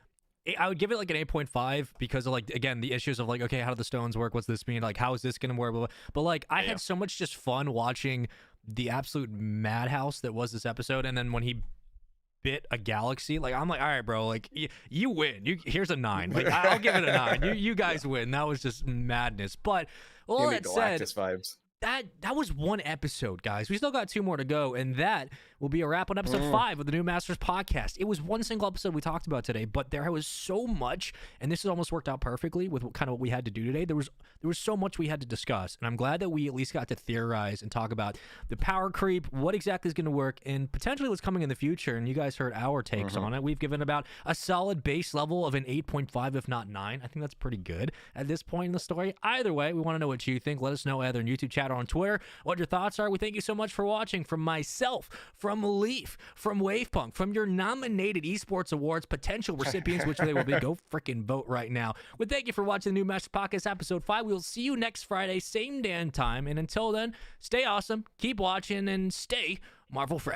[SPEAKER 1] I would give it like an 8.5 because of like, again, the issues of like, okay, how do the stones work? What's this mean? Like, how is this gonna work? Blah, blah. But like, I had so much just fun watching the absolute madhouse that was this episode, and then when he bit a galaxy, like I'm like, all right, bro, like you win. Here's a 9. Like I'll give it a 9. You guys win. That was just madness. But all that said,
[SPEAKER 2] vibes.
[SPEAKER 1] That was one episode, guys. We still got 2 more to go, and that will be a wrap on episode 5 of the NoobMasters podcast. It was one single episode we talked about today, but there was so much, and this has almost worked out perfectly with what we had to do today. There was so much we had to discuss, and I'm glad that we at least got to theorize and talk about the power creep, what exactly is going to work, and potentially what's coming in the future. And you guys heard our takes on it. We've given about a solid base level of an 8.5, if not 9. I think that's pretty good at this point in the story. Either way, we want to know what you think. Let us know either in YouTube chat or on Twitter what your thoughts are. We thank you so much for watching. From myself, from Leaf, from WavePunk, from your nominated esports awards potential recipients, which they will be. Go freaking vote right now. We thank you for watching the NoobMasters podcast episode 5. We will see you next Friday, same damn time. And until then, stay awesome, keep watching, and stay Marvel fresh.